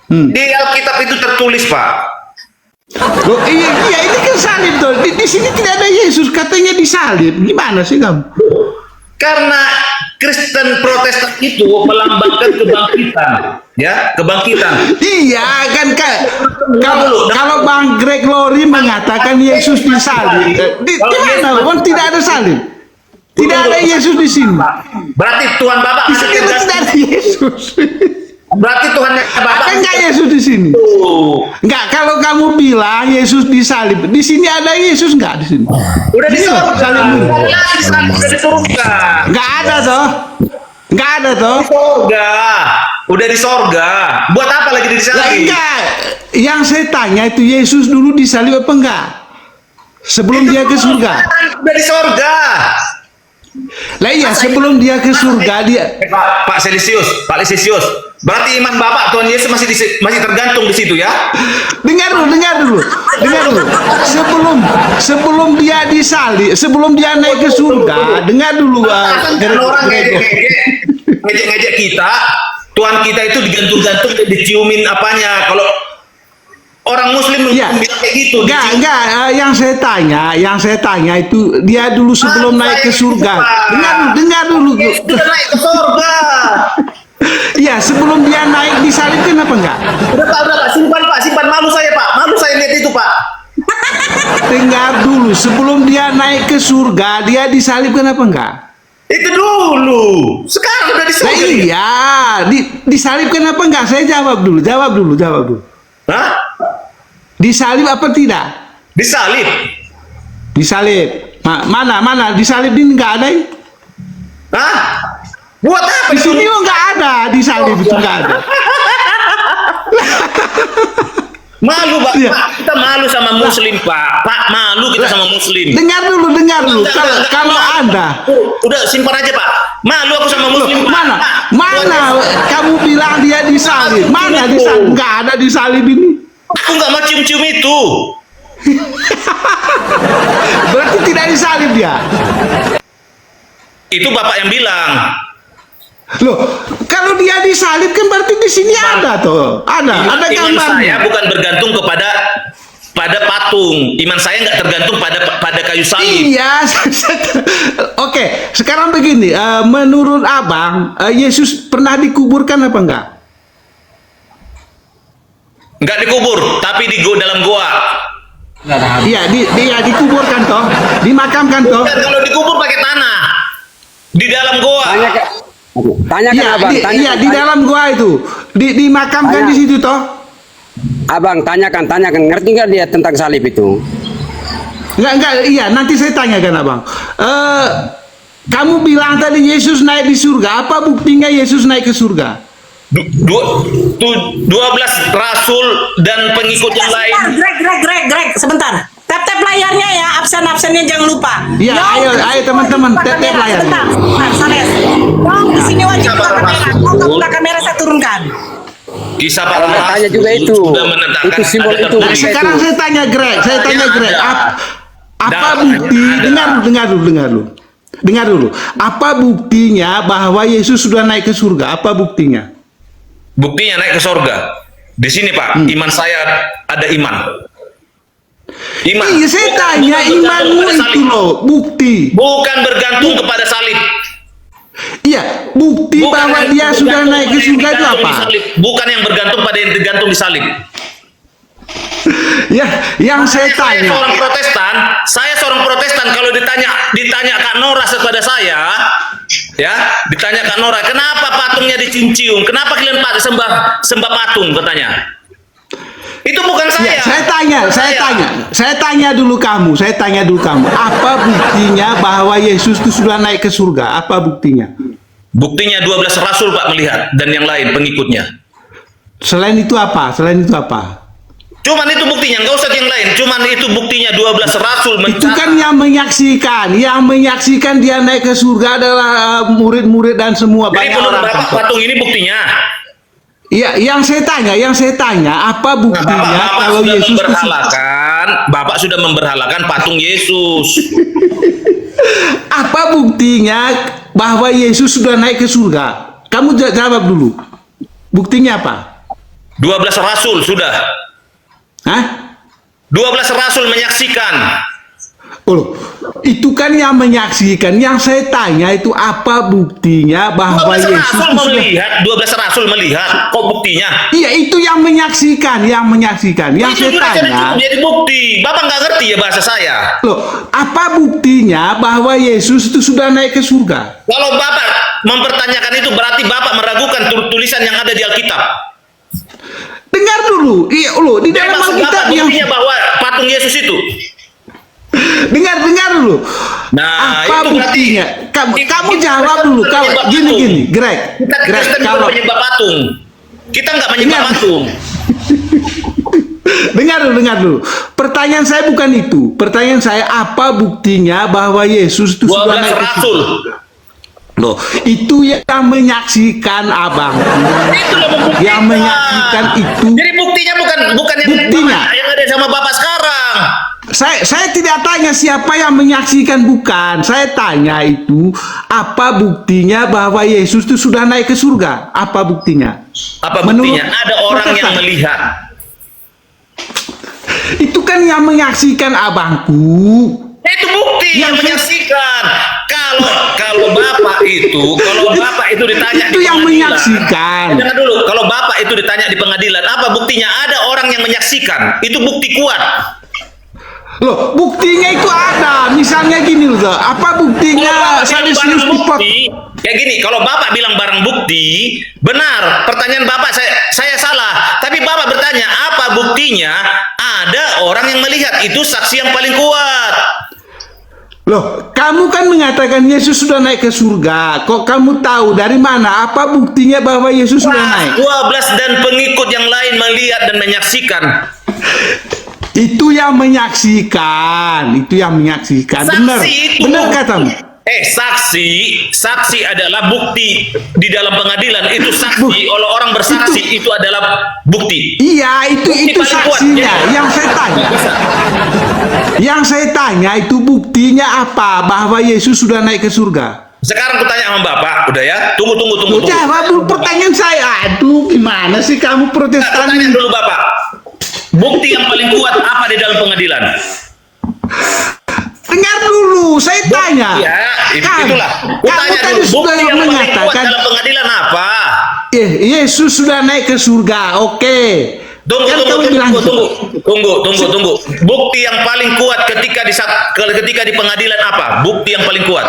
Speaker 5: di Alkitab itu tertulis Pak.
Speaker 1: Loh, iya, ini kan salib toh. Di sini tidak ada Yesus, katanya disalib. Gimana sih kamu?
Speaker 5: Karena Kristen Protestan itu melambangkan kebangkitan, ya, kebangkitan.
Speaker 1: Iya kan kalau Bang Greg Glory mengatakan Yesus disalib, di mana? Kan tidak ada salib, tidak ada Yesus di sini.
Speaker 5: Berarti Tuhan Bapak
Speaker 1: Di sini
Speaker 5: ada
Speaker 1: tidak ada Yesus.
Speaker 5: Berarti Tuhan Bapak
Speaker 1: Ada nggak Yesus di sini? Nggak. Kalau kamu bilang Yesus disalib, di sini ada Yesus nggak di sini?
Speaker 5: udah di
Speaker 1: Ini loh,
Speaker 5: surga.
Speaker 1: salib.
Speaker 5: Udah di surga.
Speaker 1: Nggak ada toh? Nggak ada toh?
Speaker 5: Surga. Udah di surga. Buat apa lagi
Speaker 1: Lah
Speaker 5: disalib?
Speaker 1: enggak. Yang saya tanya itu Yesus dulu disalib apa enggak? Sebelum dia ke surga.
Speaker 5: Udah di surga.
Speaker 1: Lah iya, sebelum dia ke surga dia.
Speaker 5: Pak Lisius. Berarti iman Bapak Tuhan Yesus masih tergantung di situ ya?
Speaker 1: Dengar dulu. Sebelum dia disalib, sebelum dia naik ke surga, dengar dulu.
Speaker 5: Kan orang ngejek kita, Tuhan kita itu digantung-gantung dan diciumin apanya. Kalau orang Muslim
Speaker 1: Iya.
Speaker 5: bilang kayak gitu.
Speaker 1: Enggak, yang saya tanya itu dia dulu sebelum naik ke surga. Dengar dulu.
Speaker 5: Sudah naik ke surga.
Speaker 1: Iya, sebelum dia naik disalibkan apa enggak?
Speaker 5: Udah Pak, simpan malu saya Pak. Malu saya lihat itu Pak.
Speaker 1: Dengar dulu, sebelum dia naik ke surga, dia disalibkan apa enggak?
Speaker 5: Itu dulu. Sekarang udah di
Speaker 1: Nah
Speaker 5: surga.
Speaker 1: iya, disalibkan apa enggak? Saya jawab dulu.
Speaker 5: Hah?
Speaker 1: Disalib apa tidak?
Speaker 5: Disalib.
Speaker 1: Disalib. Mana? Disalib ini enggak ada.
Speaker 5: Hah? Buat apa
Speaker 1: Di
Speaker 5: itu?
Speaker 1: sini lo enggak ada, disalib itu enggak ada.
Speaker 5: Malu Pak.
Speaker 1: Iya.
Speaker 5: Kita malu sama Muslim Pak. Malu kita sama Muslim.
Speaker 1: Dengar dulu. Kalau Anda
Speaker 5: Udah simpan aja Pak. Malu aku sama Muslim Pak.
Speaker 1: mana kamu bilang dia disalib? Mana disalib? Enggak ada disalib ini.
Speaker 5: Aku nggak mau cium-cium itu.
Speaker 1: Berarti tidak disalib dia.
Speaker 5: Itu Bapak yang bilang.
Speaker 1: Loh, kalau dia disalib kan berarti di sini ada toh. Ada
Speaker 5: Iman saya
Speaker 1: gambarnya.
Speaker 5: bukan bergantung kepada patung. Iman saya nggak tergantung pada kayu salib.
Speaker 1: Iya. Oke, sekarang begini, menurut Abang, Yesus pernah dikuburkan apa enggak?
Speaker 5: Nggak dikubur, tapi di dalam goa.
Speaker 1: Iya, dia dikuburkan toh, dimakamkan toh.
Speaker 5: Dan kalau dikubur pakai tanah di dalam goa.
Speaker 7: Tanyakan
Speaker 1: Iya,
Speaker 7: abang, tanyakan,
Speaker 1: di dalam gua itu, dimakamkan
Speaker 7: Tanya.
Speaker 1: di situ toh.
Speaker 7: abang tanyakan, ngerti nggak dia tentang salib itu?
Speaker 1: Enggak, iya, nanti saya tanyakan Abang. Kamu bilang tadi Yesus naik di surga, apa buktinya Yesus naik ke surga?
Speaker 5: 12 rasul dan pengikut yang lain.
Speaker 2: Greg, sebentar. Tap layarnya ya, absen-absennya jangan lupa.
Speaker 1: Iya, ayo teman-teman, tap layarnya.
Speaker 2: Sebentar, Sales. Di sini wajib buka kamera. Kalau buka kamera saya turunkan.
Speaker 5: Kisah para rasul
Speaker 7: Tanya juga itu.
Speaker 5: sudah menetapkan
Speaker 7: Itu simbol
Speaker 5: ada
Speaker 7: itu.
Speaker 1: Nah,
Speaker 5: tertulis.
Speaker 1: sekarang saya tanya Greg, apa
Speaker 5: Ada.
Speaker 1: bukti? Dengar dulu. Apa buktinya bahwa Yesus sudah naik ke surga? Apa buktinya?
Speaker 5: Buktinya naik ke sorga. Di sini Pak, iman saya ada iman. Iman.
Speaker 1: Iya, saya
Speaker 5: Bukan
Speaker 1: tanya
Speaker 5: bergantung
Speaker 1: imanmu
Speaker 5: kepada
Speaker 1: itu
Speaker 5: salib.
Speaker 1: loh, bukti.
Speaker 5: Bukan bergantung kepada salib.
Speaker 1: Iya, bukti
Speaker 5: Bukan
Speaker 1: bahwa
Speaker 5: yang
Speaker 1: dia sudah
Speaker 5: bergantung
Speaker 1: naik ke
Speaker 5: pada yang
Speaker 1: surga itu
Speaker 5: digantung
Speaker 1: apa?
Speaker 5: di salib. Bukan yang bergantung pada yang digantung di salib.
Speaker 1: Ya, yang saya tanya.
Speaker 5: Saya seorang Protestan kalau ditanya Kak Nora kepada saya, ya, ditanya Kak Nora, kenapa patungnya dicium-cium? Kenapa kalian sembah patung katanya? Itu bukan saya.
Speaker 1: Ya, saya tanya dulu kamu, apa buktinya bahwa Yesus itu sudah naik ke surga? Apa buktinya?
Speaker 5: Buktinya 12 rasul Pak melihat dan yang lain pengikutnya.
Speaker 1: Selain itu apa?
Speaker 5: Cuman itu buktinya, nggak usah yang lain. Cuman itu buktinya 12 rasul
Speaker 1: Itu kan yang menyaksikan dia naik ke surga adalah murid-murid dan semua
Speaker 5: Jadi
Speaker 1: banyak
Speaker 5: menurut
Speaker 1: orang.
Speaker 5: Bapak patung ini buktinya.
Speaker 1: Iya, yang saya tanya, apa buktinya kalau Yesus itu
Speaker 5: Bapak sudah memberhalakan patung Yesus.
Speaker 1: apa buktinya bahwa Yesus sudah naik ke surga? Kamu jawab dulu. Buktinya apa?
Speaker 5: 12 rasul sudah.
Speaker 1: Hah?
Speaker 5: 12 rasul menyaksikan.
Speaker 1: Oh, itu kan yang menyaksikan. Yang saya tanya itu apa buktinya bahwa
Speaker 5: 12
Speaker 1: Yesus
Speaker 5: rasul
Speaker 1: itu sudah...
Speaker 5: melihat, 12 rasul melihat. Kok buktinya?
Speaker 1: Iya, itu yang menyaksikan. Yang
Speaker 5: Itu
Speaker 1: saya
Speaker 5: sudah
Speaker 1: tanya,
Speaker 5: jadi bukti. Bapak nggak ngerti ya bahasa saya.
Speaker 1: loh, apa buktinya bahwa Yesus itu sudah naik ke surga?
Speaker 5: Kalau Bapak mempertanyakan itu berarti Bapak meragukan tulisan yang ada di Alkitab.
Speaker 1: Dengar dulu, iya loh, di dalam
Speaker 5: Maksud
Speaker 1: Alkitab
Speaker 5: Bapak
Speaker 1: yang
Speaker 5: buktinya bahwa patung Yesus itu.
Speaker 1: dengar dulu.
Speaker 5: Nah,
Speaker 1: Apa
Speaker 5: itu berarti
Speaker 1: buktinya? Kamu jawab dulu. Kalau gini, Greg,
Speaker 5: Kita Kristen
Speaker 1: kalau
Speaker 5: bukan menyembah patung. Kita nggak menyembah
Speaker 1: Dengar.
Speaker 5: patung.
Speaker 1: dengar dulu. Pertanyaan saya bukan itu. Pertanyaan saya, apa buktinya bahwa Yesus itu sudah
Speaker 5: 12
Speaker 1: naik ke
Speaker 5: rasul.
Speaker 1: surga? Loh, itu yang menyaksikan Abang.
Speaker 5: Itu loh membuktikan.
Speaker 1: Yang menyaksikan itu.
Speaker 5: Jadi buktinya bukan yang
Speaker 1: Buktinya.
Speaker 5: yang ada sama Bapak sekarang.
Speaker 1: Saya tidak tanya siapa yang menyaksikan, bukan. Saya tanya itu, apa buktinya bahwa Yesus itu sudah naik ke surga? Apa buktinya?
Speaker 5: Apa
Speaker 1: Menurut
Speaker 5: buktinya? Ada orang yang
Speaker 1: Protestan.
Speaker 5: melihat.
Speaker 1: Itu kan yang menyaksikan abangku.
Speaker 5: Itu bukti yang
Speaker 1: Yang
Speaker 5: menyaksikan. Kalau Bapak itu ditanya
Speaker 1: Itu
Speaker 5: di
Speaker 1: yang
Speaker 5: pengadilan.
Speaker 1: menyaksikan.
Speaker 5: Dengar dulu, kalau Bapak itu ditanya di pengadilan, apa buktinya? Ada orang yang menyaksikan. Itu bukti kuat.
Speaker 1: Loh, buktinya itu ada. Misalnya gini loh, apa
Speaker 5: Kalau
Speaker 1: buktinya
Speaker 5: Bapak bilang
Speaker 1: Salesius
Speaker 5: barang
Speaker 1: dipot?
Speaker 5: bukti, kayak gini, kalau Bapak bilang barang bukti, benar. Pertanyaan Bapak saya salah. Tapi Bapak bertanya, apa buktinya? Ada orang yang melihat. Itu saksi yang paling kuat.
Speaker 1: Loh, kamu kan mengatakan Yesus sudah naik ke surga. Kok kamu tahu dari mana? Apa buktinya bahwa Yesus sudah naik?
Speaker 5: 12 dan pengikut yang lain melihat dan menyaksikan.
Speaker 1: Itu yang menyaksikan. Benar.
Speaker 5: Saksi itu
Speaker 1: Benar
Speaker 5: bukti.
Speaker 1: katamu.
Speaker 5: Saksi adalah bukti di dalam pengadilan. Itu saksi, oleh orang bersaksi itu adalah bukti.
Speaker 1: Iya, itu
Speaker 5: Bukti paling kuat.
Speaker 1: saksinya.
Speaker 5: Jadi-
Speaker 1: Yang saya tanya itu buktinya apa bahwa Yesus sudah naik ke surga?
Speaker 5: Sekarang kutanya sama Bapak, udah ya? Tunggu.
Speaker 1: Jawab dulu pertanyaan saya. Aduh, gimana sih kamu protestan?
Speaker 5: Tanya dulu Bapak. Bukti yang paling kuat apa di dalam pengadilan?
Speaker 1: Dengar dulu, saya tanya.
Speaker 5: Ya,
Speaker 1: Kan,
Speaker 5: itulah.
Speaker 1: kamu
Speaker 5: Kutanya
Speaker 1: tadi
Speaker 5: dulu,
Speaker 1: sudah
Speaker 5: bukti yang paling kuat
Speaker 1: mengatakan
Speaker 5: dalam pengadilan apa?
Speaker 1: Yesus sudah naik ke surga. Oke. Kan kamu bilang
Speaker 5: Tunggu. Bukti yang paling kuat ketika di pengadilan apa? Bukti yang paling kuat.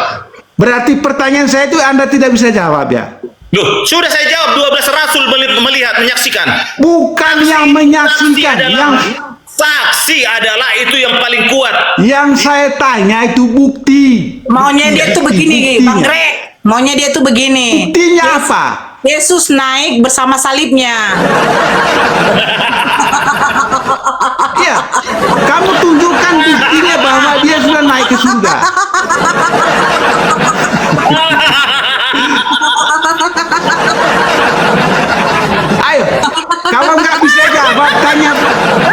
Speaker 1: berarti pertanyaan saya itu Anda tidak bisa jawab ya?
Speaker 5: Loh, sudah saya jawab 12 rasul melihat, menyaksikan.
Speaker 1: Bukan yang menyaksikan,
Speaker 5: Saksi adalah itu yang paling kuat.
Speaker 1: yang saya tanya itu bukti.
Speaker 2: Maunya dia tuh begini,
Speaker 1: Buktinya.
Speaker 2: Bang Greg. Maunya dia tuh begini.
Speaker 1: Buktinya apa?
Speaker 2: Yesus naik bersama salibnya.
Speaker 1: Iya, kamu tunjukkan buktinya bahwa dia sudah naik ke surga. Ayo, kalau nggak bisa jawab,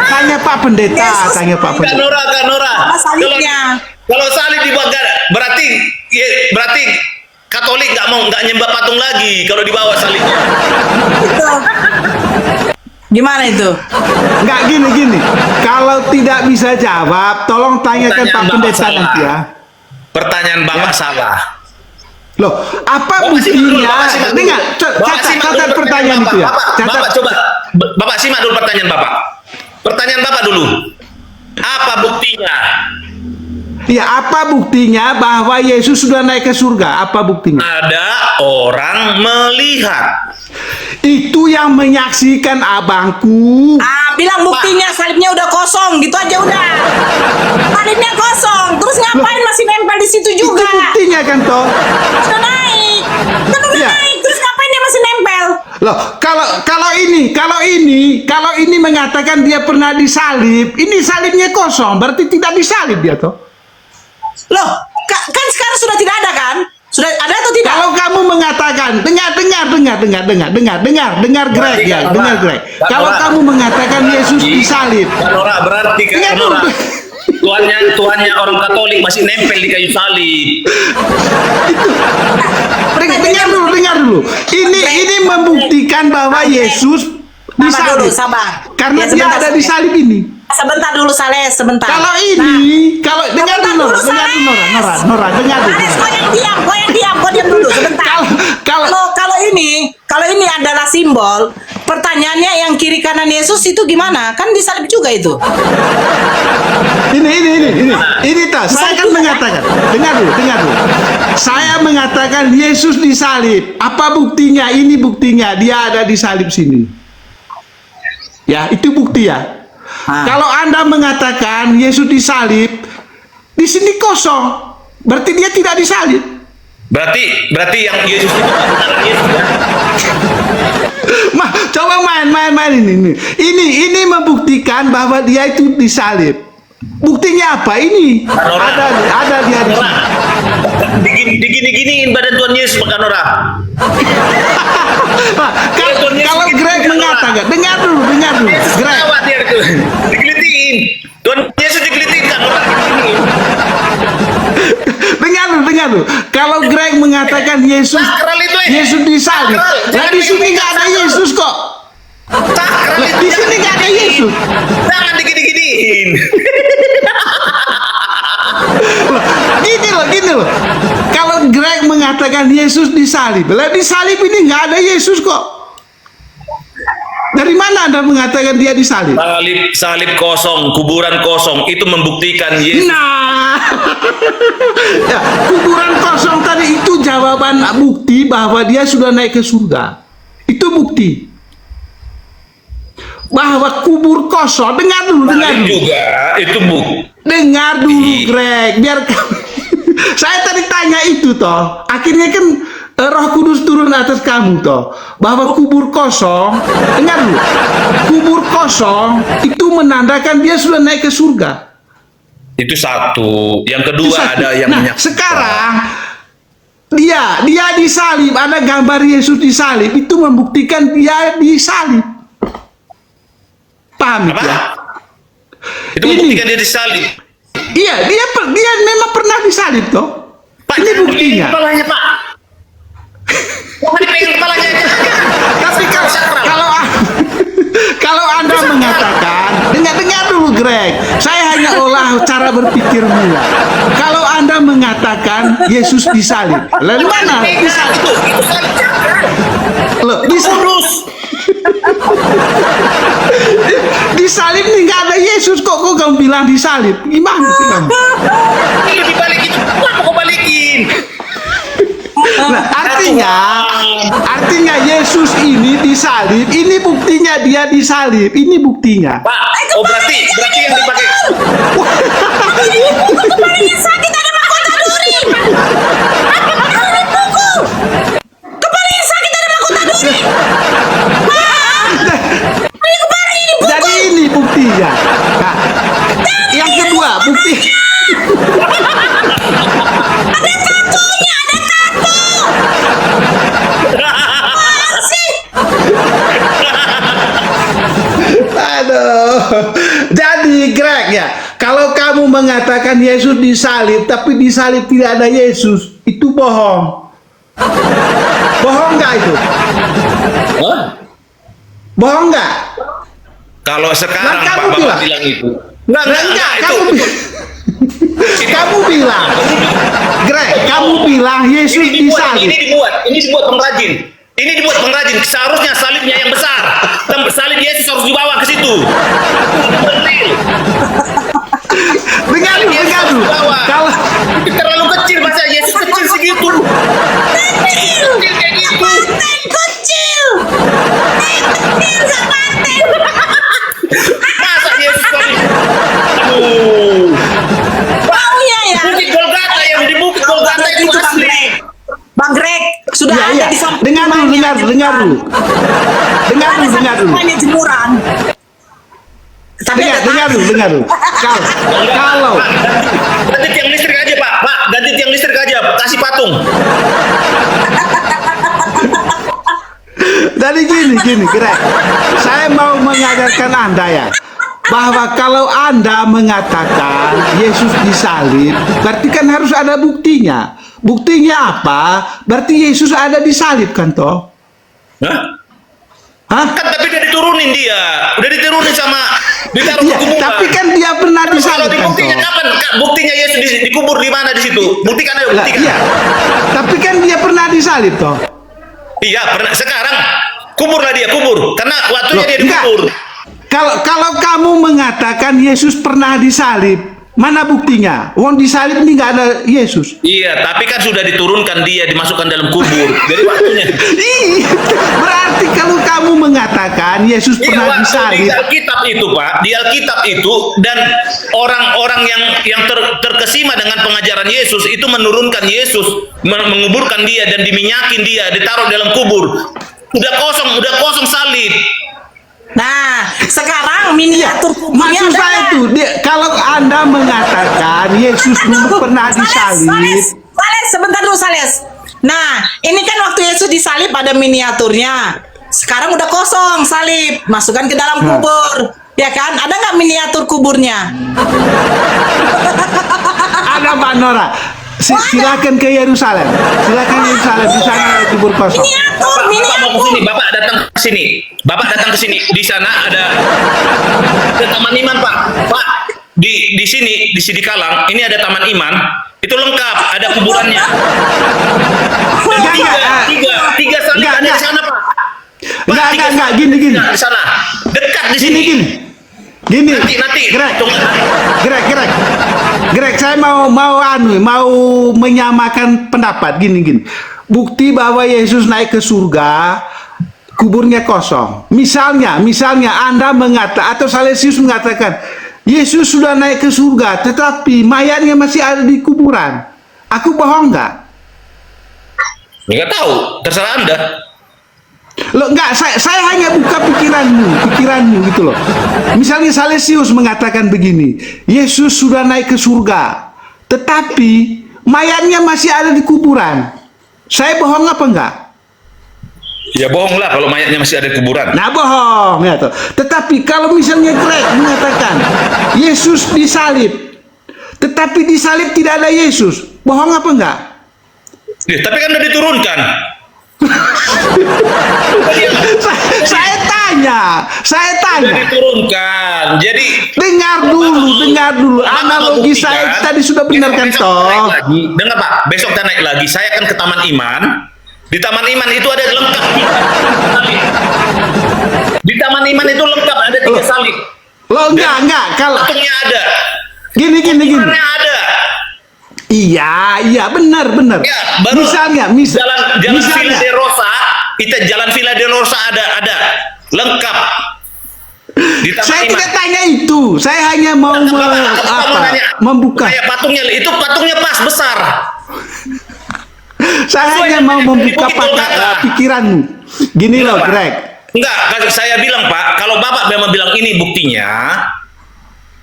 Speaker 1: tanya Pak Pendeta,
Speaker 2: Yesus
Speaker 1: tanya Pak
Speaker 5: Kak
Speaker 1: Pendeta.
Speaker 5: Nora.
Speaker 2: Sama salibnya.
Speaker 5: Kalau salib dibawa, berarti Katolik nggak nyembah patung lagi kalau dibawa salibnya.
Speaker 2: Itu. Gimana itu?
Speaker 1: Nggak gini. Kalau tidak bisa jawab, tolong tanyakan Pak
Speaker 5: Pertanyaan Bapak
Speaker 1: Pendeta
Speaker 5: salah.
Speaker 1: nanti ya.
Speaker 5: Pertanyaan Bapak salah.
Speaker 1: Loh, apa
Speaker 5: Bapak simak dulu,
Speaker 1: buktinya?
Speaker 5: Bapak simak dulu.
Speaker 1: Dengar,
Speaker 5: Bapak simak
Speaker 1: catat
Speaker 5: dulu
Speaker 1: pertanyaan itu ya.
Speaker 5: Bapak
Speaker 1: Catat.
Speaker 5: coba. Bapak simak dulu pertanyaan Bapak. Pertanyaan Bapak dulu. Apa buktinya?
Speaker 1: Ya, apa buktinya bahwa Yesus sudah naik ke surga? Apa buktinya?
Speaker 5: Ada orang melihat.
Speaker 1: Itu yang menyaksikan abangku.
Speaker 2: Bilang buktinya salibnya udah kosong, gitu aja udah. Salibnya kosong, terus ngapain masih nempel di situ
Speaker 1: Itu
Speaker 2: juga?
Speaker 1: buktinya kan toh?
Speaker 2: Udah naik, kan udah
Speaker 1: Iya.
Speaker 2: naik, terus ngapain dia masih nempel?
Speaker 1: Loh, kalau ini mengatakan dia pernah disalib, ini salibnya kosong, berarti tidak disalib dia toh?
Speaker 2: Loh, kan sekarang sudah tidak ada kan? Sudah ada atau tidak?
Speaker 1: Kalau kamu mengatakan, dengar Greg ya, dengar Greg. Kalau kamu mengatakan Yesus disalib,
Speaker 5: Kak Nora, berarti Kak
Speaker 1: Dengar
Speaker 5: Nora.
Speaker 1: dulu.
Speaker 5: Tuannya orang Katolik masih nempel di kayu salib.
Speaker 1: dengar dulu. Ini membuktikan bahwa Yesus
Speaker 2: Sabar dulu,
Speaker 1: disalib.
Speaker 2: sabar.
Speaker 1: Karena
Speaker 2: Ya,
Speaker 1: dia
Speaker 2: sebentar,
Speaker 1: ada di
Speaker 2: Saleh.
Speaker 1: salib ini.
Speaker 2: Sebentar dulu, Saleh, sebentar.
Speaker 1: Kalau dengar dulu, Nora, dengar dulu.
Speaker 2: Saleh, kau yang diam dulu, sebentar. Kalau ini adalah simbol, pertanyaannya yang kiri kanan Yesus itu gimana? Kan disalib juga itu.
Speaker 1: Ini toh, saya kan mengatakan, dengar dulu. Saya mengatakan Yesus disalib. Apa buktinya? Ini buktinya, dia ada di salib sini. Ya, itu bukti ya. Kalau Anda mengatakan Yesus disalib, di sini kosong, berarti dia tidak disalib.
Speaker 5: Berarti yang Yesus itu bukan Yesus ya?
Speaker 1: Coba main ini. Ini membuktikan bahwa dia itu disalib. Buktinya apa ini? Ada dia di sini.
Speaker 5: Digini-giniin badan Tuhan Yesus Kak Nora.
Speaker 1: Kalau Greg mengatakan, dengar dulu, Greg.
Speaker 5: Awak dia itu digelitiin. Tuhan Yesus digelitiin Kak Nora.
Speaker 1: Dengar dulu. Kalau Greg mengatakan Yesus disalib, nah di sini nggak ada Yesus kok. Di sini nggak ada Yesus.
Speaker 5: Jangan digini-giniin.
Speaker 1: Gini loh. Kalau Greg mengatakan Yesus disalib, lah di salib ini nggak ada Yesus kok. Dari mana Anda mengatakan dia disalib?
Speaker 5: Salib kosong, kuburan kosong, itu membuktikan Yesus.
Speaker 1: Nah, ya, kuburan kosong tadi itu jawaban bukti bahwa dia sudah naik ke surga. Itu bukti. Bahwa kubur kosong, dengar dulu.
Speaker 5: Juga itu bukti.
Speaker 1: Dengar dulu, Greg, biar saya tadi tanya itu toh. Akhirnya kan Roh Kudus turun atas kamu toh, bahwa kubur kosong, dengar dulu, kubur kosong itu menandakan dia sudah naik ke surga.
Speaker 5: Itu satu. Yang kedua ada yang menyaksikan.
Speaker 1: Sekarang dia disalib, ada gambar Yesus disalib, itu membuktikan dia disalib. Paham
Speaker 5: Apa?
Speaker 1: ya?
Speaker 5: Itu membuktikan dia disalib.
Speaker 1: Iya, dia memang pernah disalib toh.
Speaker 5: Pak,
Speaker 1: Ini
Speaker 5: jangan
Speaker 1: buktinya.
Speaker 5: begini kepalanya, Pak. Jangan dipegang kepalanya aja.
Speaker 1: Tapi kalau Anda mengatakan, dengar dulu Greg, saya hanya olah cara berpikirmu ya. Kalau Anda mengatakan Yesus disalib, lalu mana disalib?
Speaker 5: Itu salib jangan.
Speaker 1: Loh,
Speaker 5: Lurus.
Speaker 1: disalib nih nggak ada Yesus kok kamu bilang disalib? Gimana sih kamu?
Speaker 5: Ini dibalikin. Kenapa kau balikin?
Speaker 1: Nah, artinya Yesus ini disalib, ini buktinya dia disalib, ini buktinya.
Speaker 5: Pak, oh berarti yang dipakai.
Speaker 2: Kepala yang sakit ada mahkota duri. Kepala yang sakit ada mahkota duri.
Speaker 1: Jadi ini buktinya. Nah, yang kedua bukti. Aduh. Jadi Greg ya, kalau kamu mengatakan Yesus disalib tapi disalib tidak ada Yesus, itu bohong. Bohong nggak itu?
Speaker 5: Hah?
Speaker 1: Bohong nggak?
Speaker 5: Kalau sekarang
Speaker 1: Nah, kamu
Speaker 5: Bapak
Speaker 1: bilang.
Speaker 5: bilang itu.
Speaker 1: Enggak, kamu bilang, Greg, kamu bilang Yesus disalib.
Speaker 5: Ini dibuat pengrajin. Ini dibuat pengrajin. Seharusnya salibnya yang besar. Salib Yesus harus dibawa ke situ.
Speaker 1: Dengar dulu. Kalau
Speaker 5: Itu terlalu kecil masa Yesus kecil segitu. Kecil kayak gitu.
Speaker 2: Kecil.
Speaker 5: Masa Yesus salib? Aduh.
Speaker 2: Maunya ya.
Speaker 5: Bukit Golgata yang di Bukit Golgata itu
Speaker 2: Itu Bang
Speaker 5: asli.
Speaker 2: Greg. Bang Greg sudah
Speaker 1: Iya,
Speaker 2: ada
Speaker 1: iya.
Speaker 2: di samping
Speaker 1: Dengar dulu.
Speaker 2: rumahnya jemuran.
Speaker 1: Dengar dulu.
Speaker 2: Rumahnya jemuran. Tapi
Speaker 1: Dengar dulu. Kalau
Speaker 5: Ganti tiang listrik aja Pak. Pak, ganti tiang listrik aja. Kasih patung.
Speaker 1: jadi gini, Greg. Saya mau mengajarkan Anda ya, bahwa kalau Anda mengatakan Yesus disalib, berarti kan harus ada buktinya. Buktinya apa? Berarti Yesus ada disalib kan toh?
Speaker 5: Hah?
Speaker 1: Hah?
Speaker 5: Kan tapi udah diturunin dia. Udah diturunin sama ditaruh
Speaker 1: Iya,
Speaker 5: ke kuburan.
Speaker 1: tapi kan dia pernah
Speaker 5: Kalau
Speaker 1: disalib kan
Speaker 5: dibuktinya
Speaker 1: toh?
Speaker 5: kapan? Kak, buktinya Yesus dikubur di mana di situ? Buktikan ayo,
Speaker 1: Lah,
Speaker 5: buktikan.
Speaker 1: iya. Tapi kan dia pernah disalib toh?
Speaker 5: Iya, pernah. Sekarang kuburlah dia, kubur. Karena waktunya
Speaker 1: Loh,
Speaker 5: dia
Speaker 1: enggak.
Speaker 5: dikubur.
Speaker 1: Kalau kamu mengatakan Yesus pernah disalib, mana buktinya? Wong disalib ini nggak ada Yesus.
Speaker 5: Iya, tapi kan sudah diturunkan dia, dimasukkan dalam kubur. Jadi waktunya.
Speaker 1: Ih, berarti kalau kamu mengatakan Yesus
Speaker 5: Iya,
Speaker 1: pernah
Speaker 5: waktu di
Speaker 1: disalib,
Speaker 5: Alkitab itu Pak, di Alkitab itu dan orang-orang yang terkesima dengan pengajaran Yesus itu menurunkan Yesus, menguburkan dia dan diminyakin dia, ditaruh dalam kubur. Udah kosong salib.
Speaker 2: Nah, sekarang miniatur kuburnya
Speaker 1: maksud saya
Speaker 2: ada.
Speaker 1: itu, kalau Anda mengatakan Yesus dulu pernah disalib,
Speaker 2: Sales, sebentar dulu Sales. Nah, ini kan waktu Yesus disalib ada miniaturnya. Sekarang udah kosong salib, masukkan ke dalam kubur. Ya kan? Ada nggak miniatur kuburnya?
Speaker 1: ada Mbak Nora. Silakan ke Yerusalem. Di sana ada kubur kosong.
Speaker 5: Bapak mau ke sini, Bapak datang ke sini. Bapak datang ke sini. Di sana ada Taman Iman, Pak. Pak, di sini di Kalang, ini ada Taman Iman. Itu lengkap, ada kuburannya. Dan tiga salib ada di sana, Pak.
Speaker 1: Enggak, gini.
Speaker 5: Di sana. Dekat di sini.
Speaker 1: Gini.
Speaker 5: Nanti.
Speaker 1: Greg, saya mau menyamakan pendapat gini. Bukti bahwa Yesus naik ke surga, kuburnya kosong. Misalnya Anda mengatakan atau Salesius mengatakan Yesus sudah naik ke surga, tetapi mayatnya masih ada di kuburan. Aku bohong nggak?
Speaker 5: Nggak tahu, terserah Anda.
Speaker 1: Loh, enggak, saya hanya buka pikiranmu gitu loh. Misalnya Salesius mengatakan begini, Yesus sudah naik ke surga, tetapi mayatnya masih ada di kuburan. Saya bohong apa enggak?
Speaker 5: Ya bohong lah kalau mayatnya masih ada di kuburan.
Speaker 1: Nah bohong ya toh. Tetapi kalau misalnya Greg mengatakan Yesus disalib, tetapi disalib tidak ada Yesus, bohong apa enggak?
Speaker 5: Tapi kan udah diturunkan.
Speaker 1: Saya tanya.
Speaker 5: Udah diturunkan. Jadi
Speaker 1: Dengar dulu. Analogi saya tadi sudah benar kan
Speaker 5: besok
Speaker 1: toh?
Speaker 5: naik lagi. Dengar Pak, besok kita naik lagi. Saya akan ke Taman Iman. Di Taman Iman itu ada lengkap. Di Taman Iman itu lengkap ada 3 salib.
Speaker 1: Lo enggak. Kalau
Speaker 5: Patungnya ada.
Speaker 1: gini.
Speaker 5: Patungnya ada.
Speaker 1: Iya, benar.
Speaker 5: Ya, baru
Speaker 1: Misalnya,
Speaker 5: jalan Villa de Rosa, jalan Villa de Rosa ada lengkap. Di Taman
Speaker 1: saya
Speaker 5: Iman.
Speaker 1: tidak tanya itu. Saya hanya mau membuka.
Speaker 5: Kayak patungnya itu patungnya pas besar.
Speaker 1: Saya hanya mau membuka pikiranmu. Gini loh,
Speaker 5: Pak.
Speaker 1: Greg.
Speaker 5: Enggak, saya bilang Pak, kalau Bapak memang bilang ini buktinya,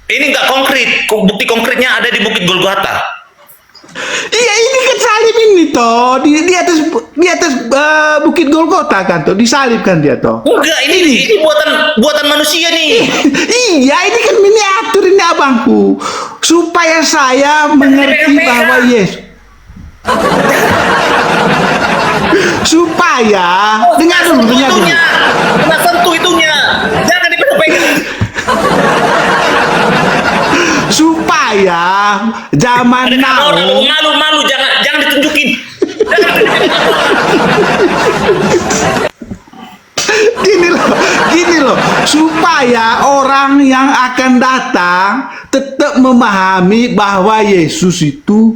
Speaker 5: ini enggak konkret. Bukti konkretnya ada di Bukit Golgota.
Speaker 1: Iya, ini kan salib ini toh di atas Bukit Golgota kan toh, disalib kan dia toh.
Speaker 5: Enggak, ini buatan manusia nih.
Speaker 1: Iya, ini kan miniatur ini abangku, supaya saya mengerti bahwa Yesus. Supaya dengar dulu.
Speaker 5: Kena sentuh itunya. Jangan dipegang.
Speaker 1: Supaya zaman now
Speaker 5: Malu, jangan ditunjukin.
Speaker 1: gini loh, supaya orang yang akan datang tetap memahami bahwa Yesus itu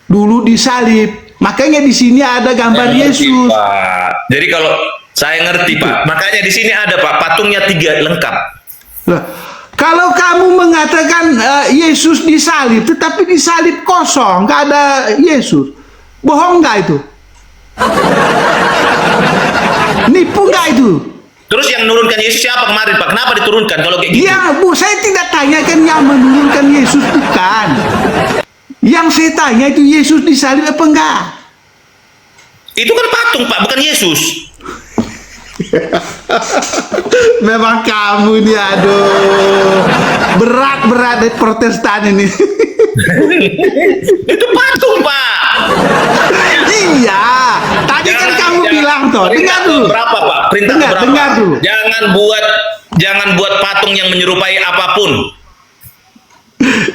Speaker 1: dulu disalib. Makanya di sini ada gambar Yesus.
Speaker 5: Pak. Jadi kalau saya ngerti Pak, makanya di sini ada Pak patungnya 3 lengkap.
Speaker 1: Lah, kalau kamu mengatakan Yesus disalib, tetapi disalib kosong, nggak ada Yesus, bohong nggak itu? Nipu nggak itu?
Speaker 5: Terus yang menurunkan Yesus siapa kemarin Pak? Kenapa diturunkan kalau kayak gitu?
Speaker 1: Ya, Bu, saya tidak tanyakan yang menurunkan Yesus, bukan. Yang saya tanya itu Yesus disalib apa enggak?
Speaker 5: Itu kan patung Pak, bukan Yesus.
Speaker 1: Memang kamu ini, aduh, berat dari Protestan ini.
Speaker 5: Itu patung Pak.
Speaker 1: Iya, tadi kan kamu bilang toh. Dengar dulu.
Speaker 5: Berapa Pak? Perintah berapa?
Speaker 1: Dengar dulu.
Speaker 5: Jangan buat patung yang menyerupai apapun.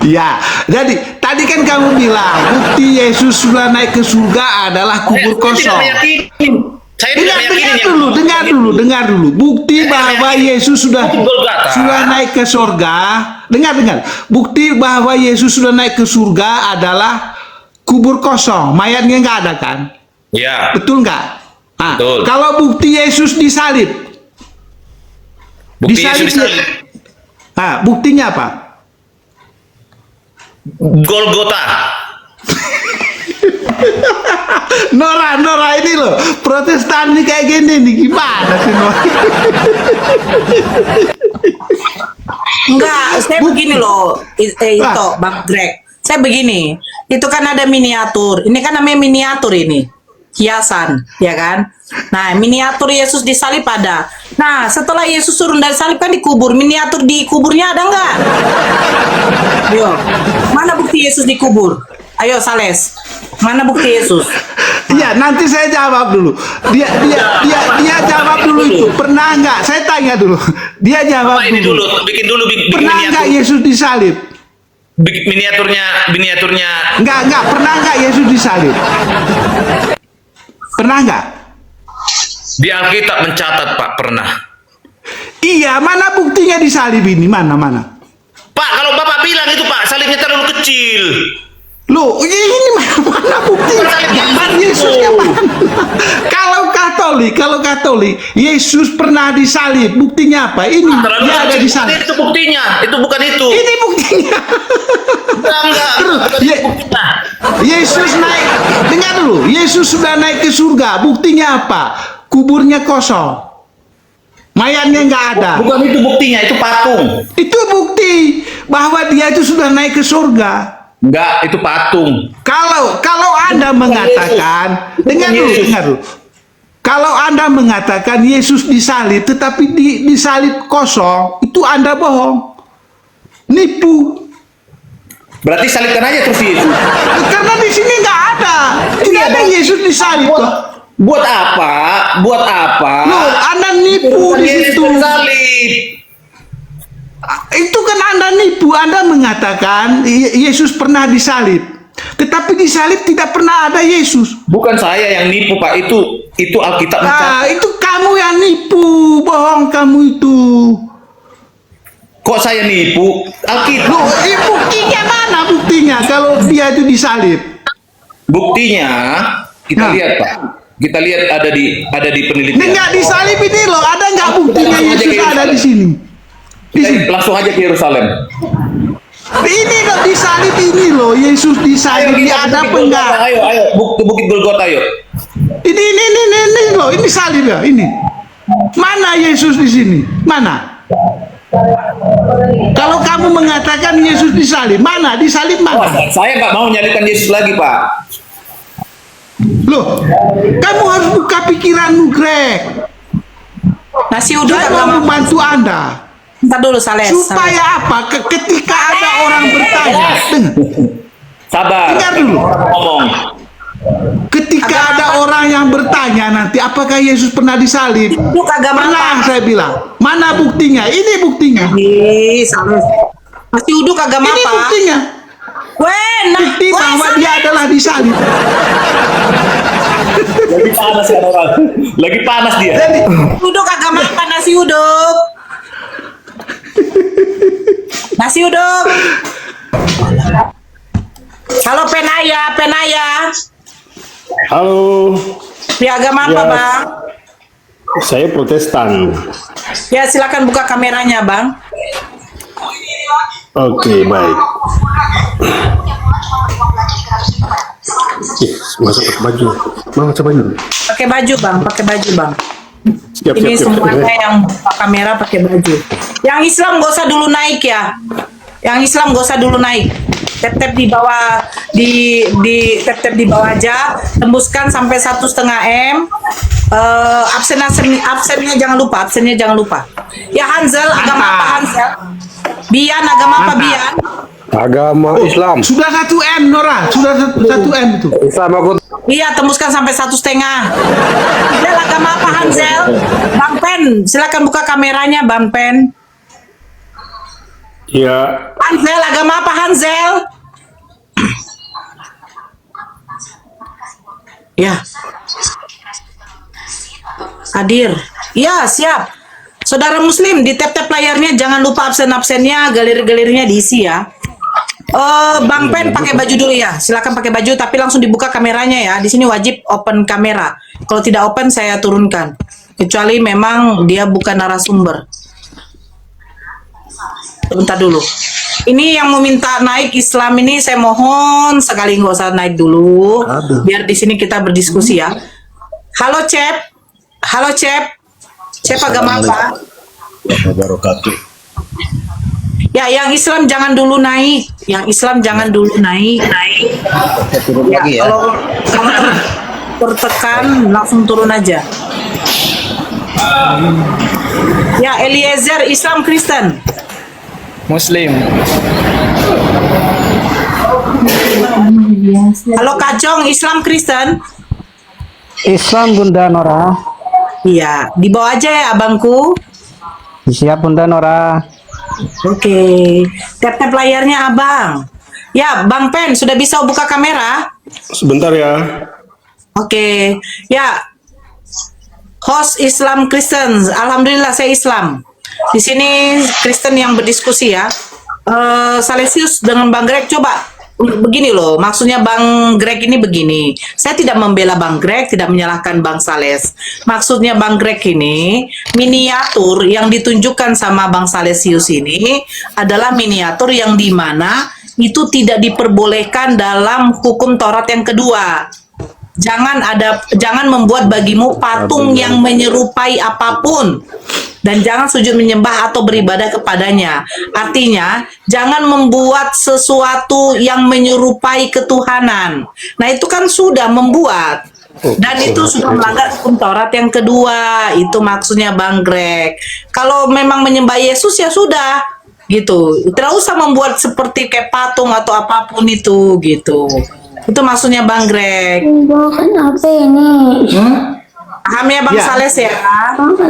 Speaker 1: Ya, jadi tadi kan kamu bilang bukti Yesus sudah naik ke surga adalah kubur kosong.
Speaker 5: Saya tidak meyakini.
Speaker 1: Dengar dulu. Bukti bahwa Yesus sudah naik ke surga. Dengar. Bukti bahwa Yesus sudah naik ke surga adalah kubur kosong. Mayatnya nggak ada kan?
Speaker 5: Ya.
Speaker 1: Betul nggak? Nah,
Speaker 5: Betul.
Speaker 1: kalau bukti Yesus disalib.
Speaker 5: Yesus disalib.
Speaker 1: Nah, buktinya apa?
Speaker 5: Golgota.
Speaker 1: Nora ini loh, Protestan nih kayak gini nih, gimana sih Nora?
Speaker 2: Enggak, saya begini loh, itu Bang Greg. Saya begini, itu kan ada miniatur. Ini kan namanya miniatur ini, hiasan, ya kan? Nah, miniatur Yesus disalib ada. Nah, setelah Yesus turun dari salib kan dikubur. Miniatur di kuburnya ada nggak? Yo, mana bukti Yesus dikubur? Ayo Sales, mana bukti Yesus?
Speaker 1: Iya, nanti saya jawab dulu. Dia jawab dulu itu. Pernah nggak? Saya tanya dulu. Dia jawab
Speaker 5: Apa ini dulu? Bikin
Speaker 1: Pernah nggak Yesus disalib?
Speaker 5: Miniaturnya.
Speaker 1: Nggak. Pernah nggak Yesus disalib? Pernah nggak?
Speaker 5: Di Alkitab mencatat Pak, pernah.
Speaker 1: Iya, mana buktinya disalib ini? Mana?
Speaker 5: Pak, kalau Bapak bilang itu Pak, salibnya terlalu kecil.
Speaker 1: Loh, ini mana buktinya? Gambar Yesusnya mana? Kalau Katolik, Yesus pernah disalib. Buktinya apa? Ini
Speaker 5: Terlalu
Speaker 1: dia ada
Speaker 5: kecil.
Speaker 1: disalib.
Speaker 5: Itu buktinya, itu bukan itu.
Speaker 1: Ini buktinya.
Speaker 5: Enggak. Buktinya.
Speaker 1: Yesus naik. Dengar dulu. Yesus sudah naik ke surga. Buktinya apa? Kuburnya kosong. Mayatnya nggak ada.
Speaker 5: Bukan itu buktinya, itu patung.
Speaker 1: Itu bukti bahwa dia itu sudah naik ke surga.
Speaker 5: Enggak, itu patung.
Speaker 1: Kalau Anda mengatakan, dengar dulu. Kalau Anda mengatakan Yesus disalib tetapi disalib kosong, itu Anda bohong. Nipu.
Speaker 5: Berarti salibkan aja terus Yesus.
Speaker 1: Karena di sini nggak ada. Tidak ada Yesus disalib.
Speaker 5: Buat, buat apa? Buat apa?
Speaker 1: Loh, Anda nipu di
Speaker 5: Yesus
Speaker 1: situ.
Speaker 5: salib.
Speaker 1: Itu kan Anda nipu. Anda mengatakan Yesus pernah disalib. Tetapi disalib tidak pernah ada Yesus.
Speaker 5: Bukan saya yang nipu, Pak. Itu Alkitab mencatat.
Speaker 1: Itu kamu yang nipu. Bohong kamu itu.
Speaker 5: Kok saya nipu? Alkitab.
Speaker 1: Loh, buktinya mana buktinya kalau dia itu disalib?
Speaker 5: Buktinya kita
Speaker 1: Nah.
Speaker 5: lihat, Pak. Kita lihat ada di penelitian.
Speaker 1: Nggak disalib ini loh. Ada nggak buktinya
Speaker 5: Langsung aja
Speaker 1: Yesus
Speaker 5: ke
Speaker 1: ada di sini? Di sini.
Speaker 5: Langsung aja ke Yerusalem.
Speaker 1: Ini loh disalib ini loh. Yesus disalib. Dia ada apa enggak?
Speaker 5: Ayo, ke Bukit Golgota, ayo.
Speaker 1: Ini loh. Ini salib ya. Ini. Mana Yesus di sini? Mana? Kalau kamu mengatakan Yesus disalib, mana? Disalib
Speaker 5: Oh,
Speaker 1: mana?
Speaker 5: saya nggak mau nyalibkan Yesus lagi, Pak.
Speaker 1: Loh, kamu harus buka pikiranmu, Greg.
Speaker 2: Nasi uduk
Speaker 1: Saya
Speaker 2: kagak
Speaker 1: mau
Speaker 2: makan.
Speaker 1: membantu Anda.
Speaker 2: Ntar dulu Sales.
Speaker 1: Supaya apa? Ketika ada orang bertanya,
Speaker 5: Sabar.
Speaker 1: dengar dulu.
Speaker 5: Ngomong.
Speaker 1: Ketika ada orang yang bertanya nanti, apakah Yesus pernah disalib?
Speaker 2: Uduk agama
Speaker 1: Pernah,
Speaker 2: apa?
Speaker 1: saya bilang. Mana buktinya? Ini buktinya.
Speaker 2: Ih, Sales. Nasi uduk agama
Speaker 1: Ini
Speaker 2: apa?
Speaker 1: buktinya. Bukti
Speaker 2: Weh,
Speaker 1: bahwa dia adalah disalib.
Speaker 5: Lagi panas kan orang. Lagi panas dia.
Speaker 1: Jadi,
Speaker 2: uduk agama apa nasi uduk? Nasi uduk. Halo Penaya.
Speaker 8: Halo,
Speaker 2: Di agama apa,
Speaker 8: Ya.
Speaker 2: Bang?
Speaker 8: saya Protestan.
Speaker 2: Ya, silakan buka kameranya, Bang.
Speaker 8: Oke, baik. Masuk pakai baju. Mau coba baju.
Speaker 2: Pakai baju, Bang.
Speaker 8: Siap,
Speaker 2: Ini
Speaker 8: siap, siap.
Speaker 2: semuanya yang buka kamera pakai baju. Yang Islam gak usah dulu naik ya. Tap-tap di bawah tap-tap di bawah aja, tembuskan sampai 1,5 M. Absennya jangan lupa. Ya Hanzel, agama apa Hanzel? Bian, agama apa
Speaker 1: Mantap.
Speaker 2: Bian?
Speaker 7: Agama Islam.
Speaker 1: sudah 1 M, Nora. Sudah 1 M itu.
Speaker 7: Islam aku
Speaker 2: Iya, tembuskan sampai 1,5. Hanzel, agama apa Hanzel? Bang Pen, silakan buka kameranya Bang Pen.
Speaker 8: Ya,
Speaker 2: Hanzel, agama apa Hanzel? Ya. Hadir. Ya, siap. Saudara Muslim, di tap-tap layarnya jangan lupa absen-absennya, galeri-galerinya diisi ya. Bang Pen pakai baju dulu ya. Silakan pakai baju tapi langsung dibuka kameranya ya. Di sini wajib open kamera. Kalau tidak open saya turunkan. Kecuali memang dia bukan narasumber. Bentar dulu. Ini yang mau minta naik Islam ini saya mohon sekali nggak usah naik dulu. Biar di sini kita berdiskusi ya. Halo Cep. Cep agama apa? Ya, yang Islam jangan dulu naik. Ya, kalau tertekan langsung turun aja. Ya, Eliezer Islam Kristen.
Speaker 9: Muslim.
Speaker 2: Halo Kacong Islam Kristen.
Speaker 9: Islam Bunda Nora.
Speaker 2: Iya, di bawah aja ya abangku.
Speaker 9: Siap Bunda Nora.
Speaker 2: Oke. Tap-tap layarnya abang. Ya, Bang Pen sudah bisa buka kamera?
Speaker 8: sebentar ya.
Speaker 2: Oke. Ya. Host Islam Kristen. Alhamdulillah saya Islam. Di sini Kristen yang berdiskusi ya. Salesius dengan Bang Greg coba begini loh, maksudnya Bang Greg ini begini. Saya tidak membela Bang Greg, tidak menyalahkan Bang Sales. Maksudnya Bang Greg ini miniatur yang ditunjukkan sama Bang Salesius ini adalah miniatur yang dimana itu tidak diperbolehkan dalam hukum Taurat yang kedua. Jangan membuat bagimu patung yang menyerupai apapun dan jangan sujud menyembah atau beribadah kepadanya. Artinya, jangan membuat sesuatu yang menyerupai ketuhanan. Nah, itu kan sudah membuat dan itu sudah melanggar hukum Taurat yang kedua. Itu maksudnya Bang Greg. Kalau memang menyembah Yesus ya sudah. gitu. Tidak usah membuat seperti kayak patung atau apapun itu gitu. Itu maksudnya Bang Greg.
Speaker 4: Bukan apa ini?
Speaker 2: Paham ya Bang
Speaker 1: Ya.
Speaker 2: Sales ya?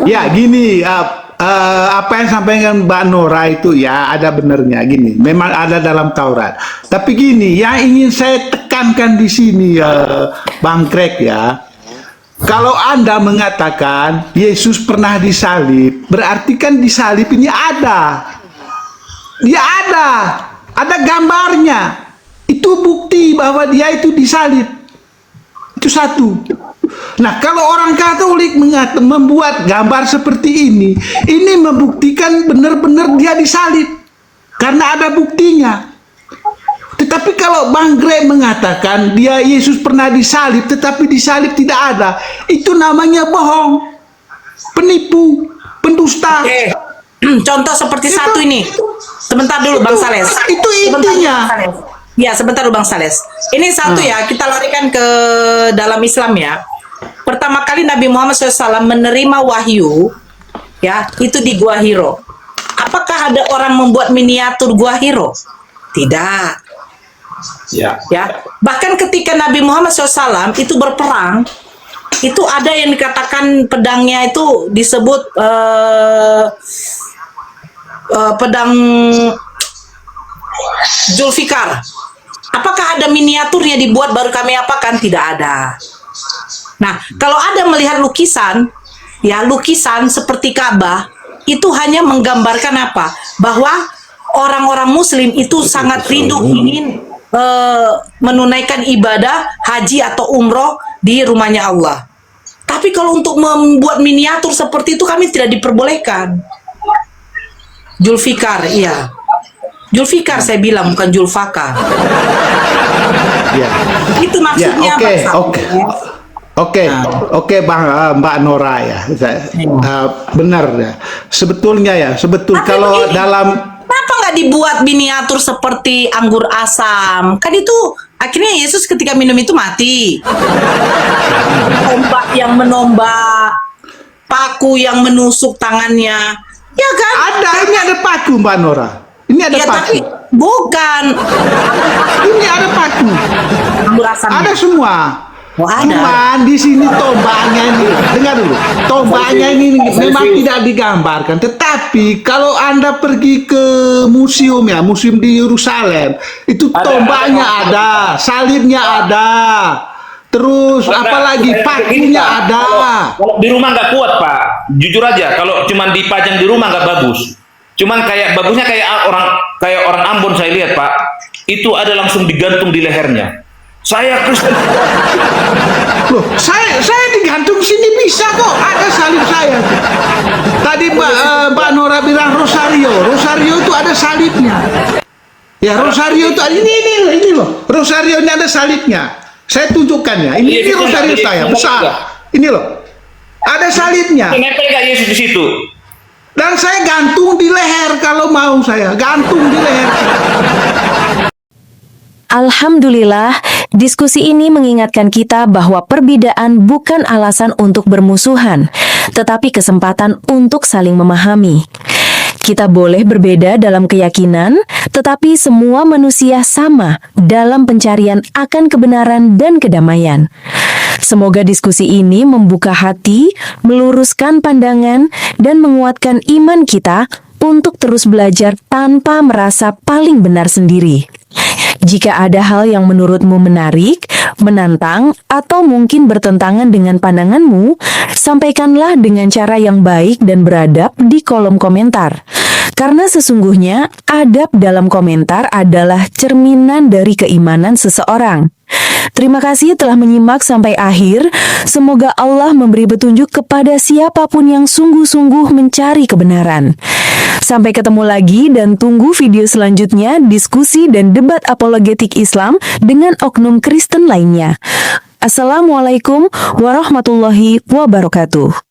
Speaker 1: Ya gini, apa yang sampaikan Mbak Nora itu ya ada benernya gini. Memang ada dalam Taurat. Tapi gini, yang ingin saya tekankan di sini Bang Greg ya. Kalau Anda mengatakan Yesus pernah disalib, berarti kan disalib ini ada. Dia ada gambarnya. Itu bukti bahwa dia itu disalib. Itu satu. Nah, kalau orang Katolik membuat gambar seperti ini membuktikan benar-benar dia disalib. Karena ada buktinya. Tetapi kalau Bang Greg mengatakan dia Yesus pernah disalib, tetapi disalib tidak ada, itu namanya bohong, penipu, pendusta.
Speaker 2: Oke. Contoh seperti satu ini. Sebentar dulu Bang Sales.
Speaker 1: Itu
Speaker 2: Sebentar,
Speaker 1: intinya.
Speaker 2: Bang Sales. Ya, sebentar dulu Bang Sales. Ini satu ya, kita larikan ke dalam Islam ya. Pertama kali Nabi Muhammad SAW menerima wahyu, ya, itu di Gua Hiro. Apakah ada orang membuat miniatur Gua Hiro? Tidak.
Speaker 5: Ya.
Speaker 2: Ya, bahkan ketika Nabi Muhammad SAW itu berperang, itu ada yang dikatakan pedangnya itu disebut pedang Zulfikar. Apakah ada miniaturnya dibuat baru kami apakan? Tidak ada. Nah, kalau ada melihat lukisan, ya lukisan seperti Ka'bah, itu hanya menggambarkan apa? Bahwa orang-orang Muslim itu sangat rindu ingin menunaikan ibadah haji atau umroh di rumahnya Allah. Tapi kalau untuk membuat miniatur seperti itu kami tidak diperbolehkan. Zulfikar, iya. Zulfikar saya bilang, bukan Zulfakar.
Speaker 1: Ya.
Speaker 2: Itu maksudnya.
Speaker 1: Ya,
Speaker 2: Bang Sales.
Speaker 1: Oke, Mbak Nora ya. Benar ya. Sebetulnya
Speaker 2: Tapi
Speaker 1: kalau
Speaker 2: begini,
Speaker 1: dalam
Speaker 2: kenapa nggak dibuat miniatur seperti anggur asam? Kan itu akhirnya Yesus ketika minum itu mati. Tombak yang menombak, paku yang menusuk tangannya, ya kan?
Speaker 1: ini ada paku Mbak Nora. Ini ada
Speaker 2: Ya
Speaker 1: paku.
Speaker 2: tapi bukan
Speaker 1: Ini ada paku.
Speaker 2: anggur asam.
Speaker 1: Ada semua.
Speaker 2: Oh, ada.
Speaker 1: Cuman di sini tombaknya ini, dengar dulu. Tombaknya ini memang tidak digambarkan. Tetapi kalau Anda pergi ke museum ya, museum di Yerusalem, itu tombaknya ada, salibnya ada. Terus apalagi pakunya ada.
Speaker 5: Kalau di rumah nggak kuat Pak, jujur aja. Kalau cuman dipajang di rumah nggak bagus. Cuman bagusnya kayak orang Ambon saya lihat Pak. Itu ada langsung digantung di lehernya. Saya Kristen.
Speaker 1: Loh, saya digantung sini bisa kok. Ada salib saya. Tadi Mbak Nora bilang Rosario. Rosario itu ada salibnya. Ya Rosario itu ini loh. Rosario ini ada salibnya. Saya tunjukkan ya. Ini Rosario saya besar. Ini loh. Ada salibnya.
Speaker 5: Nempel nggak Yesus di situ?
Speaker 1: Dan saya gantung di leher kalau mau saya. Gantung di leher.
Speaker 3: Alhamdulillah, diskusi ini mengingatkan kita bahwa perbedaan bukan alasan untuk bermusuhan, tetapi kesempatan untuk saling memahami. Kita boleh berbeda dalam keyakinan, tetapi semua manusia sama dalam pencarian akan kebenaran dan kedamaian. Semoga diskusi ini membuka hati, meluruskan pandangan, dan menguatkan iman kita untuk terus belajar tanpa merasa paling benar sendiri. Jika ada hal yang menurutmu menarik, menantang, atau mungkin bertentangan dengan pandanganmu, sampaikanlah dengan cara yang baik dan beradab di kolom komentar. Karena sesungguhnya, adab dalam komentar adalah cerminan dari keimanan seseorang. Terima kasih telah menyimak sampai akhir. Semoga Allah memberi petunjuk kepada siapapun yang sungguh-sungguh mencari kebenaran. Sampai ketemu lagi dan tunggu video selanjutnya diskusi dan debat apologetik Islam dengan oknum Kristen lainnya. Assalamualaikum warahmatullahi wabarakatuh.